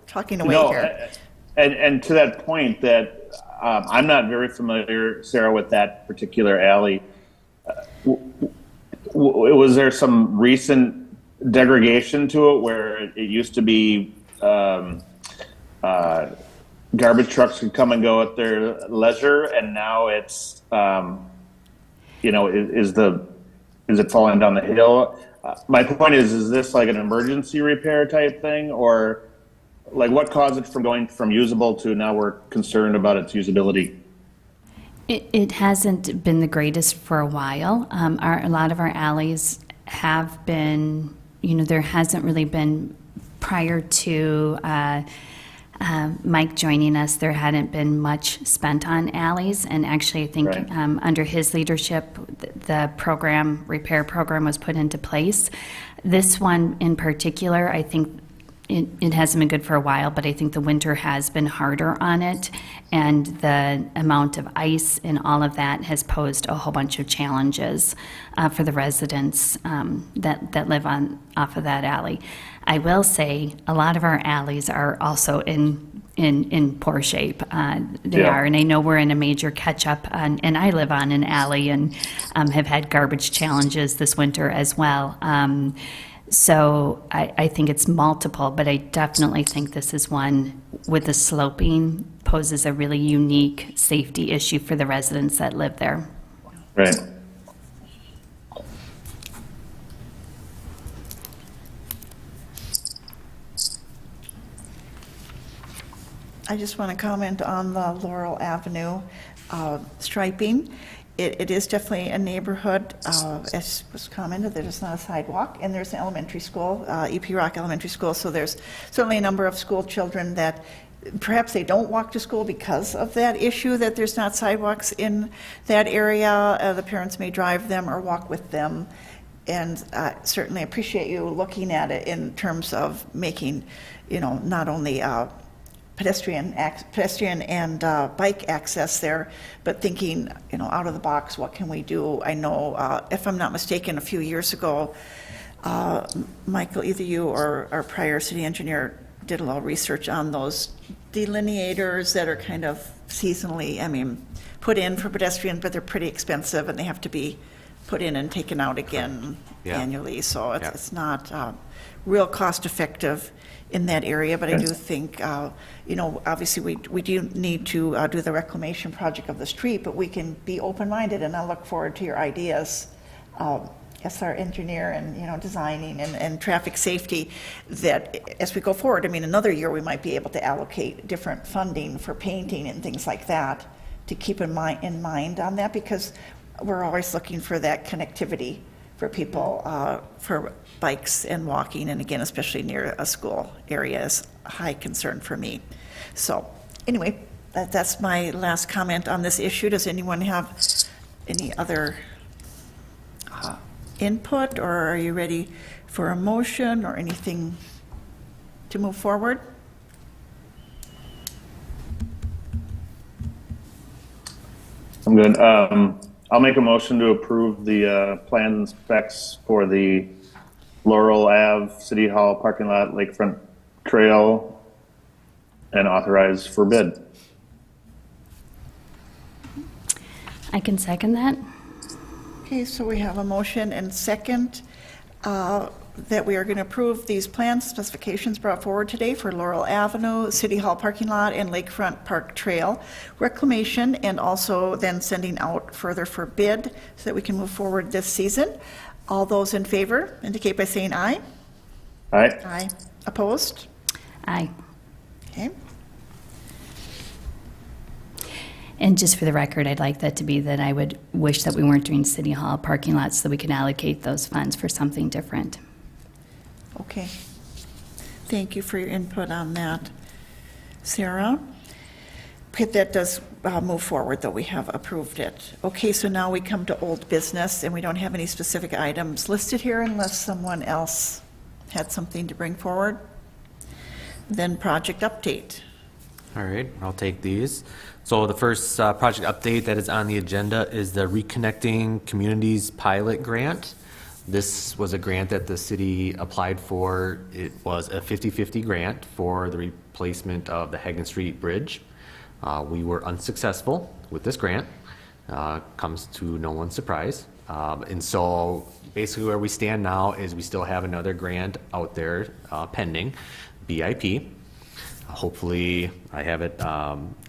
Speaker 1: talking away here.
Speaker 2: And to that point, that I'm not very familiar, Sarah, with that particular alley. Was there some recent degradation to it where it used to be garbage trucks could come and go at their leisure, and now it's is it falling down the hill? My point is this like an emergency repair type thing, or like what caused it from going from usable to now we're concerned about its usability?
Speaker 3: It hasn't been the greatest for a while. A lot of our alleys have been, there hasn't really been, prior to Mike joining us, there hadn't been much spent on alleys. And actually, I think under his leadership, the repair program was put into place. This one in particular, I think, it hasn't been good for a while, but I think the winter has been harder on it, and the amount of ice and all of that has posed a whole bunch of challenges for the residents that live off of that alley. I will say a lot of our alleys are also in poor shape. They are, and I know we're in a major catch-up, and I live on an alley and have had garbage challenges this winter as well. So I think it's multiple, but I definitely think this is one with the sloping poses a really unique safety issue for the residents that live there.
Speaker 2: Right.
Speaker 1: I just want to comment on the Laurel Avenue striping. It is definitely a neighborhood, as was commented, there's not a sidewalk, and there's an elementary school, EP Rock Elementary School, so there's certainly a number of school children that perhaps they don't walk to school because of that issue, that there's not sidewalks in that area. The parents may drive them or walk with them, and certainly appreciate you looking at it in terms of making, not only pedestrian and bike access there, but thinking, out of the box, what can we do? I know, if I'm not mistaken, a few years ago, Michael, either you or our prior city engineer did a little research on those delineators that are kind of seasonally, I mean, put in for pedestrians, but they're pretty expensive and they have to be put in and taken out again
Speaker 5: Yeah.
Speaker 1: annually. So
Speaker 5: Yeah.
Speaker 1: it's not real cost effective in that area, but I do think, obviously we do need to do the reclamation project of the street, but we can be open-minded, and I look forward to your ideas as our engineer and, designing and traffic safety, that as we go forward, I mean, another year we might be able to allocate different funding for painting and things like that to keep in mind on that, because we're always looking for that connectivity for people, for bikes and walking, and again, especially near a school area is a high concern for me. So anyway, that's my last comment on this issue. Does anyone have any other input, or are you ready for a motion or anything to move forward?
Speaker 2: I'm good. I'll make a motion to approve the plans and specs for the Laurel Ave City Hall parking lot lakefront trail and authorize for bid.
Speaker 3: I can second that.
Speaker 1: Okay, so we have a motion and second that we are going to approve these plans, specifications brought forward today for Laurel Avenue, City Hall parking lot, and Lakefront Park Trail reclamation, and also then sending out further for bid so that we can move forward this season. All those in favor indicate by saying aye.
Speaker 2: All right.
Speaker 1: Aye. Opposed?
Speaker 3: Aye.
Speaker 1: Okay.
Speaker 3: And just for the record, I'd like that to be that I would wish that we weren't doing City Hall parking lots so that we can allocate those funds for something different.
Speaker 1: Okay. Thank you for your input on that, Sarah. Okay, that does move forward, though we have approved it. Okay, so now we come to old business, and we don't have any specific items listed here unless someone else had something to bring forward. Then project update.
Speaker 5: All right, I'll take these. So the first project update that is on the agenda is the Reconnecting Communities Pilot Grant. This was a grant that the city applied for. It was a 50-50 grant for the replacement of the Hagan Street Bridge. We were unsuccessful with this grant. Comes to no one's surprise. And so basically where we stand now is we still have another grant out there pending, BIP. Hopefully, I have it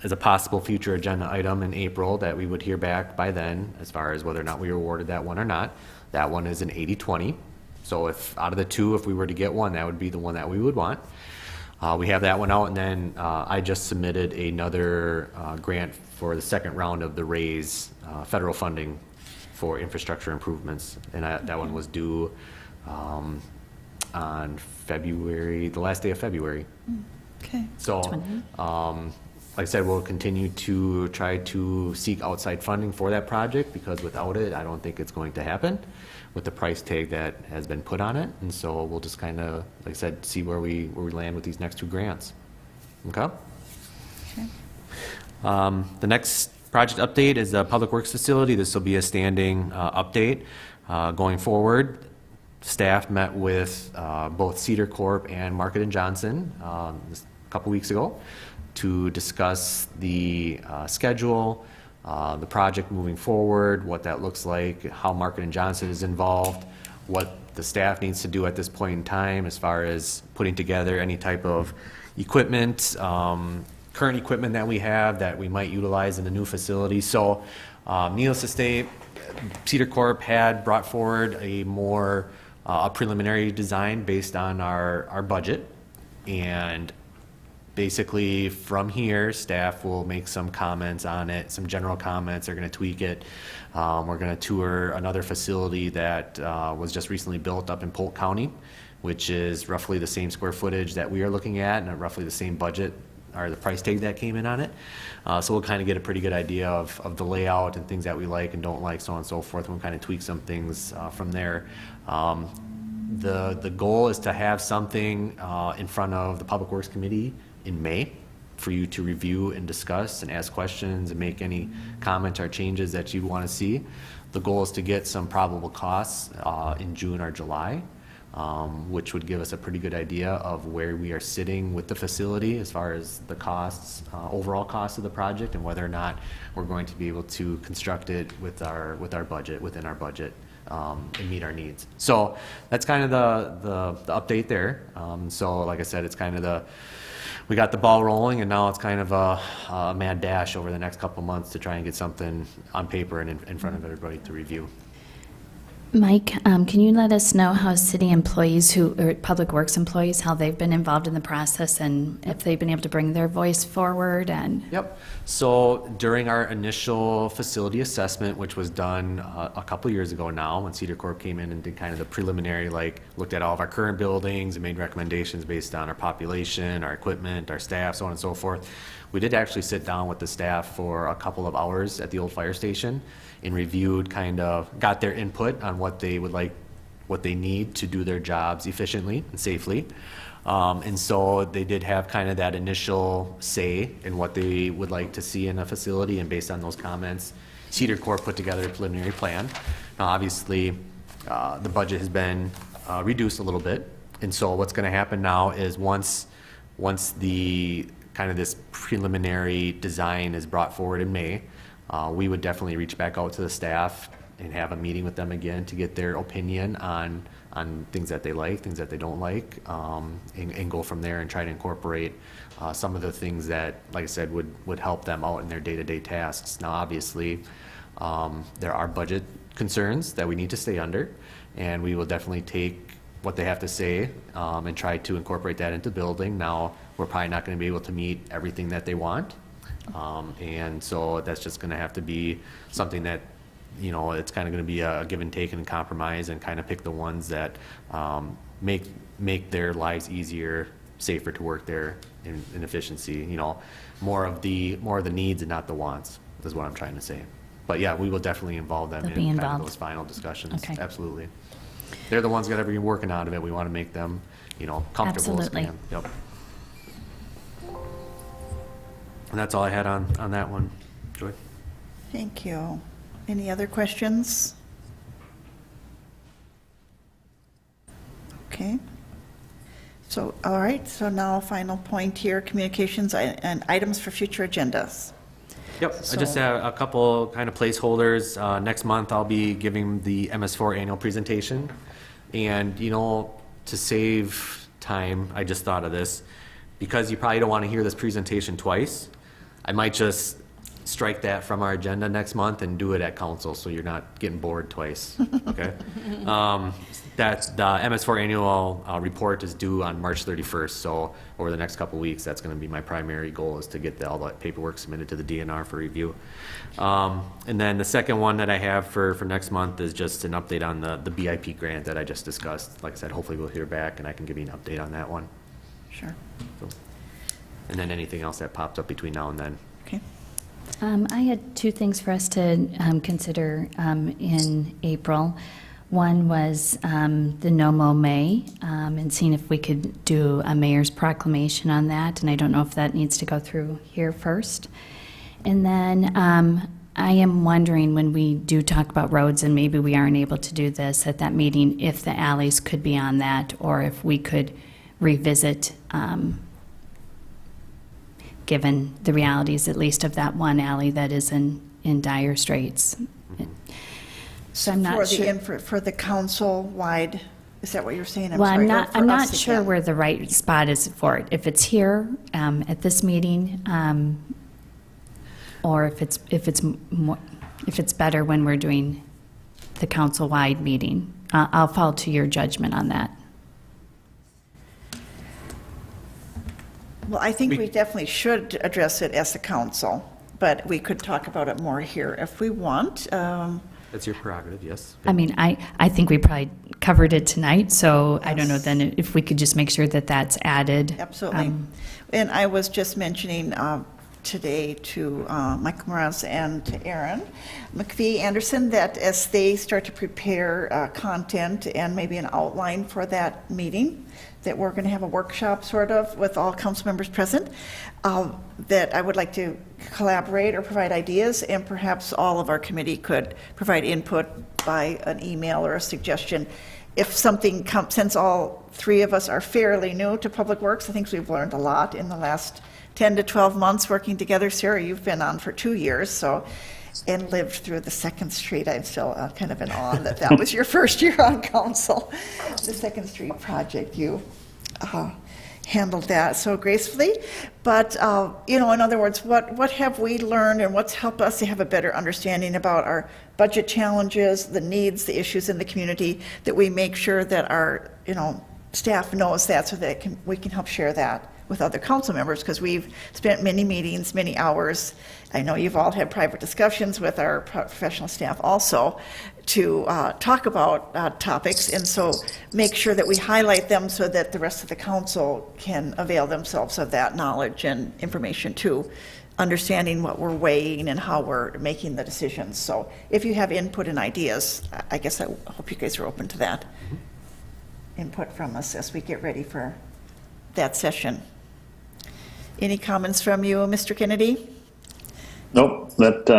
Speaker 5: as a possible future agenda item in April that we would hear back by then as far as whether or not we were awarded that one or not. That one is an 80-20. So if out of the two, if we were to get one, that would be the one that we would want. We have that one out, and then I just submitted another grant for the second round of the RAISE federal funding for infrastructure improvements, and that one was due on February, the last day of February.
Speaker 1: Okay.
Speaker 5: So, like I said, we'll continue to try to seek outside funding for that project, because without it, I don't think it's going to happen with the price tag that has been put on it. And so we'll just kind of, like I said, see where we land with these next two grants. Okay?
Speaker 1: Okay.
Speaker 5: The next project update is the Public Works Facility. This will be a standing update going forward. Staff met with both Cedar Corp and Market and Johnson a couple weeks ago to discuss the schedule, the project moving forward, what that looks like, how Market and Johnson is involved, what the staff needs to do at this point in time as far as putting together any type of equipment, current equipment that we have that we might utilize in the new facility. So needless to say, Cedar Corp had brought forward a more a preliminary design based on our budget, and basically from here staff will make some comments on it, some general comments. They're going to tweak it. We're going to tour another facility that was just recently built up in Polk County, which is roughly the same square footage that we are looking at and roughly the same budget or the price tag that came in on it. So we'll kind of get a pretty good idea of the layout and things that we like and don't like, so on and so forth. We'll kind of tweak some things from there. The goal is to have something in front of the Public Works Committee in May for you to review and discuss and ask questions and make any comments or changes that you want to see. The goal is to get some probable costs in June or July. which would give us a pretty good idea of where we are sitting with the facility as far as the costs, overall cost of the project, and whether or not we're going to be able to construct it with our budget, within our budget, and meet our needs. So that's kind of the update there. So like I said, it's kind of we got the ball rolling, and now it's kind of a mad dash over the next couple of months to try and get something on paper and in front of everybody to review.
Speaker 3: Mike, can you let us know how city employees or public works employees, how they've been involved in the process and if they've been able to bring their voice forward? And
Speaker 5: Yep. So during our initial facility assessment, which was done a couple years ago now, when Cedar Corp came in and did kind of the preliminary, looked at all of our current buildings and made recommendations based on our population, our equipment, our staff, so on and so forth. We did actually sit down with the staff for a couple of hours at the old fire station and reviewed, got their input on what they would like, what they need to do their jobs efficiently and safely. And so they did have kind of that initial say in what they would like to see in a facility, and based on those comments, Cedar Corp put together a preliminary plan. Now, obviously, the budget has been reduced a little bit, and so what's going to happen now is once the kind of this preliminary design is brought forward in May, we would definitely reach back out to the staff and have a meeting with them again to get their opinion on things that they like, things that they don't like, and go from there and try to incorporate some of the things that, like I said, would help them out in their day-to-day tasks. Now, obviously, there are budget concerns that we need to stay under, and we will definitely take what they have to say and try to incorporate that into building. Now, we're probably not going to be able to meet everything that they want, and so that's just going to have to be something that, it's kind of going to be a give and take and compromise, and kind of pick the ones that make their lives easier, safer to work there, in efficiency. More of the needs and not the wants is what I'm trying to say. But yeah, we will definitely involve them
Speaker 3: They'll
Speaker 5: in
Speaker 3: be
Speaker 5: kind of
Speaker 3: involved.
Speaker 5: those final discussions.
Speaker 3: Okay.
Speaker 5: Absolutely. They're the ones that are be working out of it. We want to make them, comfortable
Speaker 3: Absolutely.
Speaker 5: as can. Yep. And that's all I had on that one. Joy?
Speaker 1: Thank you. Any other questions? Okay. So, all right, so now final point here, communications and items for future agendas.
Speaker 5: Yep, I just
Speaker 1: So-
Speaker 5: have a couple kind of placeholders. Next month, I'll be giving the MS4 annual presentation. And, to save time, I just thought of this. Because you probably don't want to hear this presentation twice, I might just strike that from our agenda next month and do it at council, so you're not getting bored twice, okay? That's the MS4 annual report is due on March 31st, so over the next couple of weeks, that's going to be my primary goal, is to get all that paperwork submitted to the DNR for review. And then the second one that I have for next month is just an update on the BIP grant that I just discussed. Like I said, hopefully we'll hear back and I can give you an update on that one.
Speaker 1: Sure.
Speaker 5: So, and then anything else that pops up between now and then.
Speaker 1: Okay.
Speaker 3: I had two things for us to consider in April. One was the NOMO May, and seeing if we could do a mayor's proclamation on that, and I don't know if that needs to go through here first. And then I am wondering, when we do talk about roads, and maybe we aren't able to do this at that meeting, if the alleys could be on that, or if we could revisit, given the realities, at least, of that one alley that is in dire straits. So I'm not sure.
Speaker 1: For the council-wide, is that what you're saying?
Speaker 3: Well,
Speaker 1: sorry,
Speaker 3: I'm
Speaker 1: or for
Speaker 3: not
Speaker 1: us
Speaker 3: sure
Speaker 1: again?
Speaker 3: where the right spot is for it. If it's here at this meeting, or if it's better when we're doing the council-wide meeting. I'll fall to your judgment on that.
Speaker 1: Well, I think we definitely should address it as the council, but we could talk about it more here if we want.
Speaker 5: That's your prerogative, yes.
Speaker 3: I mean, I think we probably covered it tonight, so I don't know then if we could just make sure that that's added.
Speaker 1: Absolutely. And I was just mentioning today to Michael Moraz and to Aaron McPhee Anderson that as they start to prepare content and maybe an outline for that meeting, that we're going to have a workshop sort of with all council members present, that I would like to collaborate or provide ideas, and perhaps all of our committee could provide input by an email or a suggestion. If something comes, since all three of us are fairly new to Public Works, I think we've learned a lot in the last 10 to 12 months working together. Sarah, you've been on for 2 years, so, and lived through the Second Street. I'm still kind of in awe that that was your first year on council. The Second Street project, you handled that so gracefully. But, you know, in other words, what have we learned, and what's helped us to have a better understanding about our budget challenges, the needs, the issues in the community, that we make sure that our, you know, staff knows that, so that we can help share that with other council members, because we've spent many meetings, many hours. I know you've all had private discussions with our professional staff also to talk about topics, and so make sure that we highlight them so that the rest of the council can avail themselves of that knowledge and information too, understanding what we're weighing and how we're making the decisions. So if you have input and ideas, I guess I hope you guys are open to that input from us as we get ready for that session. Any comments from you, Mr. Kennedy?
Speaker 2: Nope. That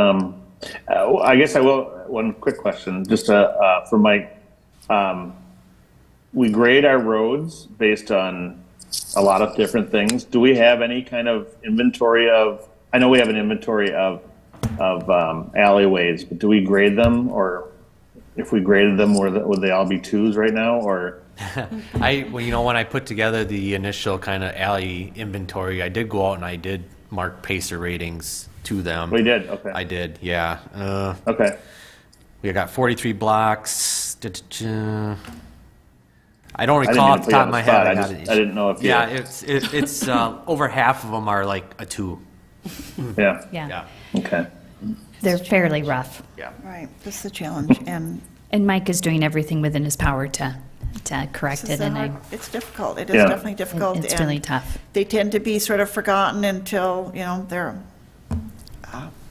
Speaker 2: I guess I will. One quick question, just for Mike. We grade our roads based on a lot of different things. Do we have any kind of inventory of? I know we have an inventory of alleyways, but do we grade them, or if we graded them, would they all be 2s right now, or?
Speaker 5: Well, you know, when I put together the initial kind of alley inventory, I did go out and I did mark Pacer ratings to them.
Speaker 2: We did, okay.
Speaker 5: I did, yeah.
Speaker 2: Okay.
Speaker 5: We got 43 blocks. I don't
Speaker 2: I didn't
Speaker 5: recall
Speaker 2: mean
Speaker 5: off
Speaker 2: to
Speaker 5: the
Speaker 2: put you
Speaker 5: top
Speaker 2: on
Speaker 5: of my
Speaker 2: the spot.
Speaker 5: head.
Speaker 2: I didn't know if you.
Speaker 5: Yeah, it's over half of them are like a 2.
Speaker 2: Yeah.
Speaker 3: Yeah,
Speaker 2: Okay.
Speaker 3: they're fairly rough.
Speaker 5: Yeah.
Speaker 1: Right, this is the challenge, and
Speaker 3: And Mike is doing everything within his power to correct
Speaker 1: this is
Speaker 3: it, and
Speaker 1: it's difficult. It is
Speaker 2: Yeah.
Speaker 1: definitely difficult.
Speaker 3: it's
Speaker 1: and
Speaker 3: really tough.
Speaker 1: They tend to be sort of forgotten until, you know, they're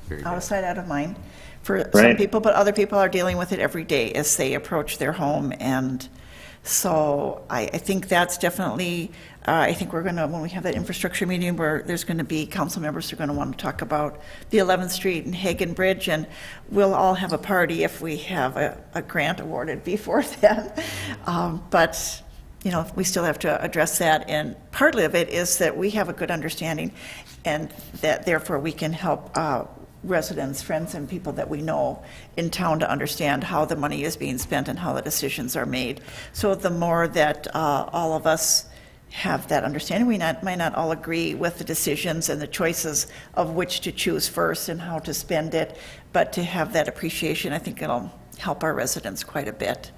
Speaker 5: Very
Speaker 1: out of
Speaker 5: bad.
Speaker 1: sight, out of mind for some
Speaker 2: Right.
Speaker 1: people, but other people are dealing with it every day as they approach their home. And so I think that's definitely, I think we're going to, when we have that infrastructure meeting, where there's going to be council members who are going to want to talk about the 11th Street and Hagen Bridge, and we'll all have a party if we have a grant awarded before then. But, you know, we still have to address that, and partly of it is that we have a good understanding, and that therefore we can help residents, friends, and people that we know in town to understand how the money is being spent and how the decisions are made. So the more that all of us have that understanding, we might not all agree with the decisions and the choices of which to choose first and how to spend it, but to have that appreciation, I think it'll help our residents quite a bit.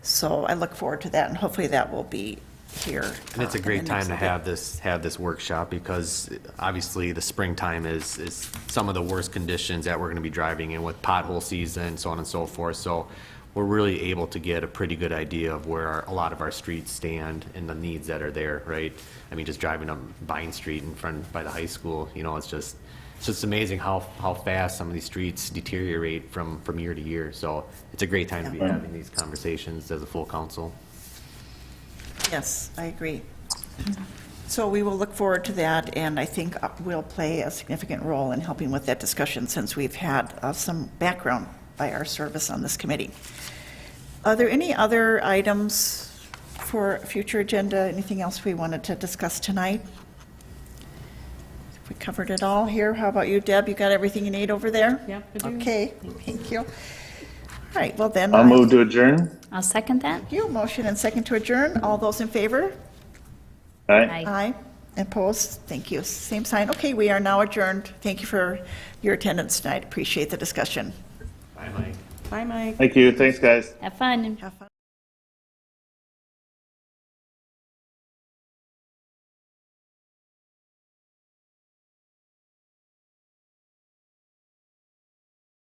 Speaker 1: So I look forward to that, and hopefully that will be here.
Speaker 5: And it's a
Speaker 1: in
Speaker 5: great
Speaker 1: the
Speaker 5: time
Speaker 1: next
Speaker 5: to
Speaker 1: little
Speaker 5: have this workshop, because obviously the springtime is some of the worst conditions that we're going to be driving in, with pothole season, so on and so forth. So we're really able to get a pretty good idea of where a lot of our streets stand and the needs that are there, right? I mean, just driving up Vine Street in front by the high school, you know, it's just amazing how fast some of these streets deteriorate from year to year. So it's a great time to be having these conversations as a full council.
Speaker 1: Yes, I agree. So we will look forward to that, and I think we'll play a significant role in helping with that discussion, since we've had some background by our service on this committee. Are there any other items for future agenda? Anything else we wanted to discuss tonight? We covered it all here. How about you, Deb? You got everything you need over there?
Speaker 4: Yep, I do.
Speaker 1: Okay, thank you. All right, well then.
Speaker 2: I'll move to adjourn.
Speaker 3: I'll second that.
Speaker 1: Thank you. Motion and second to adjourn. All those in favor?
Speaker 2: All right.
Speaker 3: Aye.
Speaker 1: Aye. Opposed? Thank you. Same sign. Okay, we are now adjourned. Thank you for your attendance tonight. Appreciate the discussion.
Speaker 5: Bye, Mike.
Speaker 4: Bye, Mike.
Speaker 2: Thank you. Thanks, guys.
Speaker 3: Have fun.
Speaker 1: Have fun.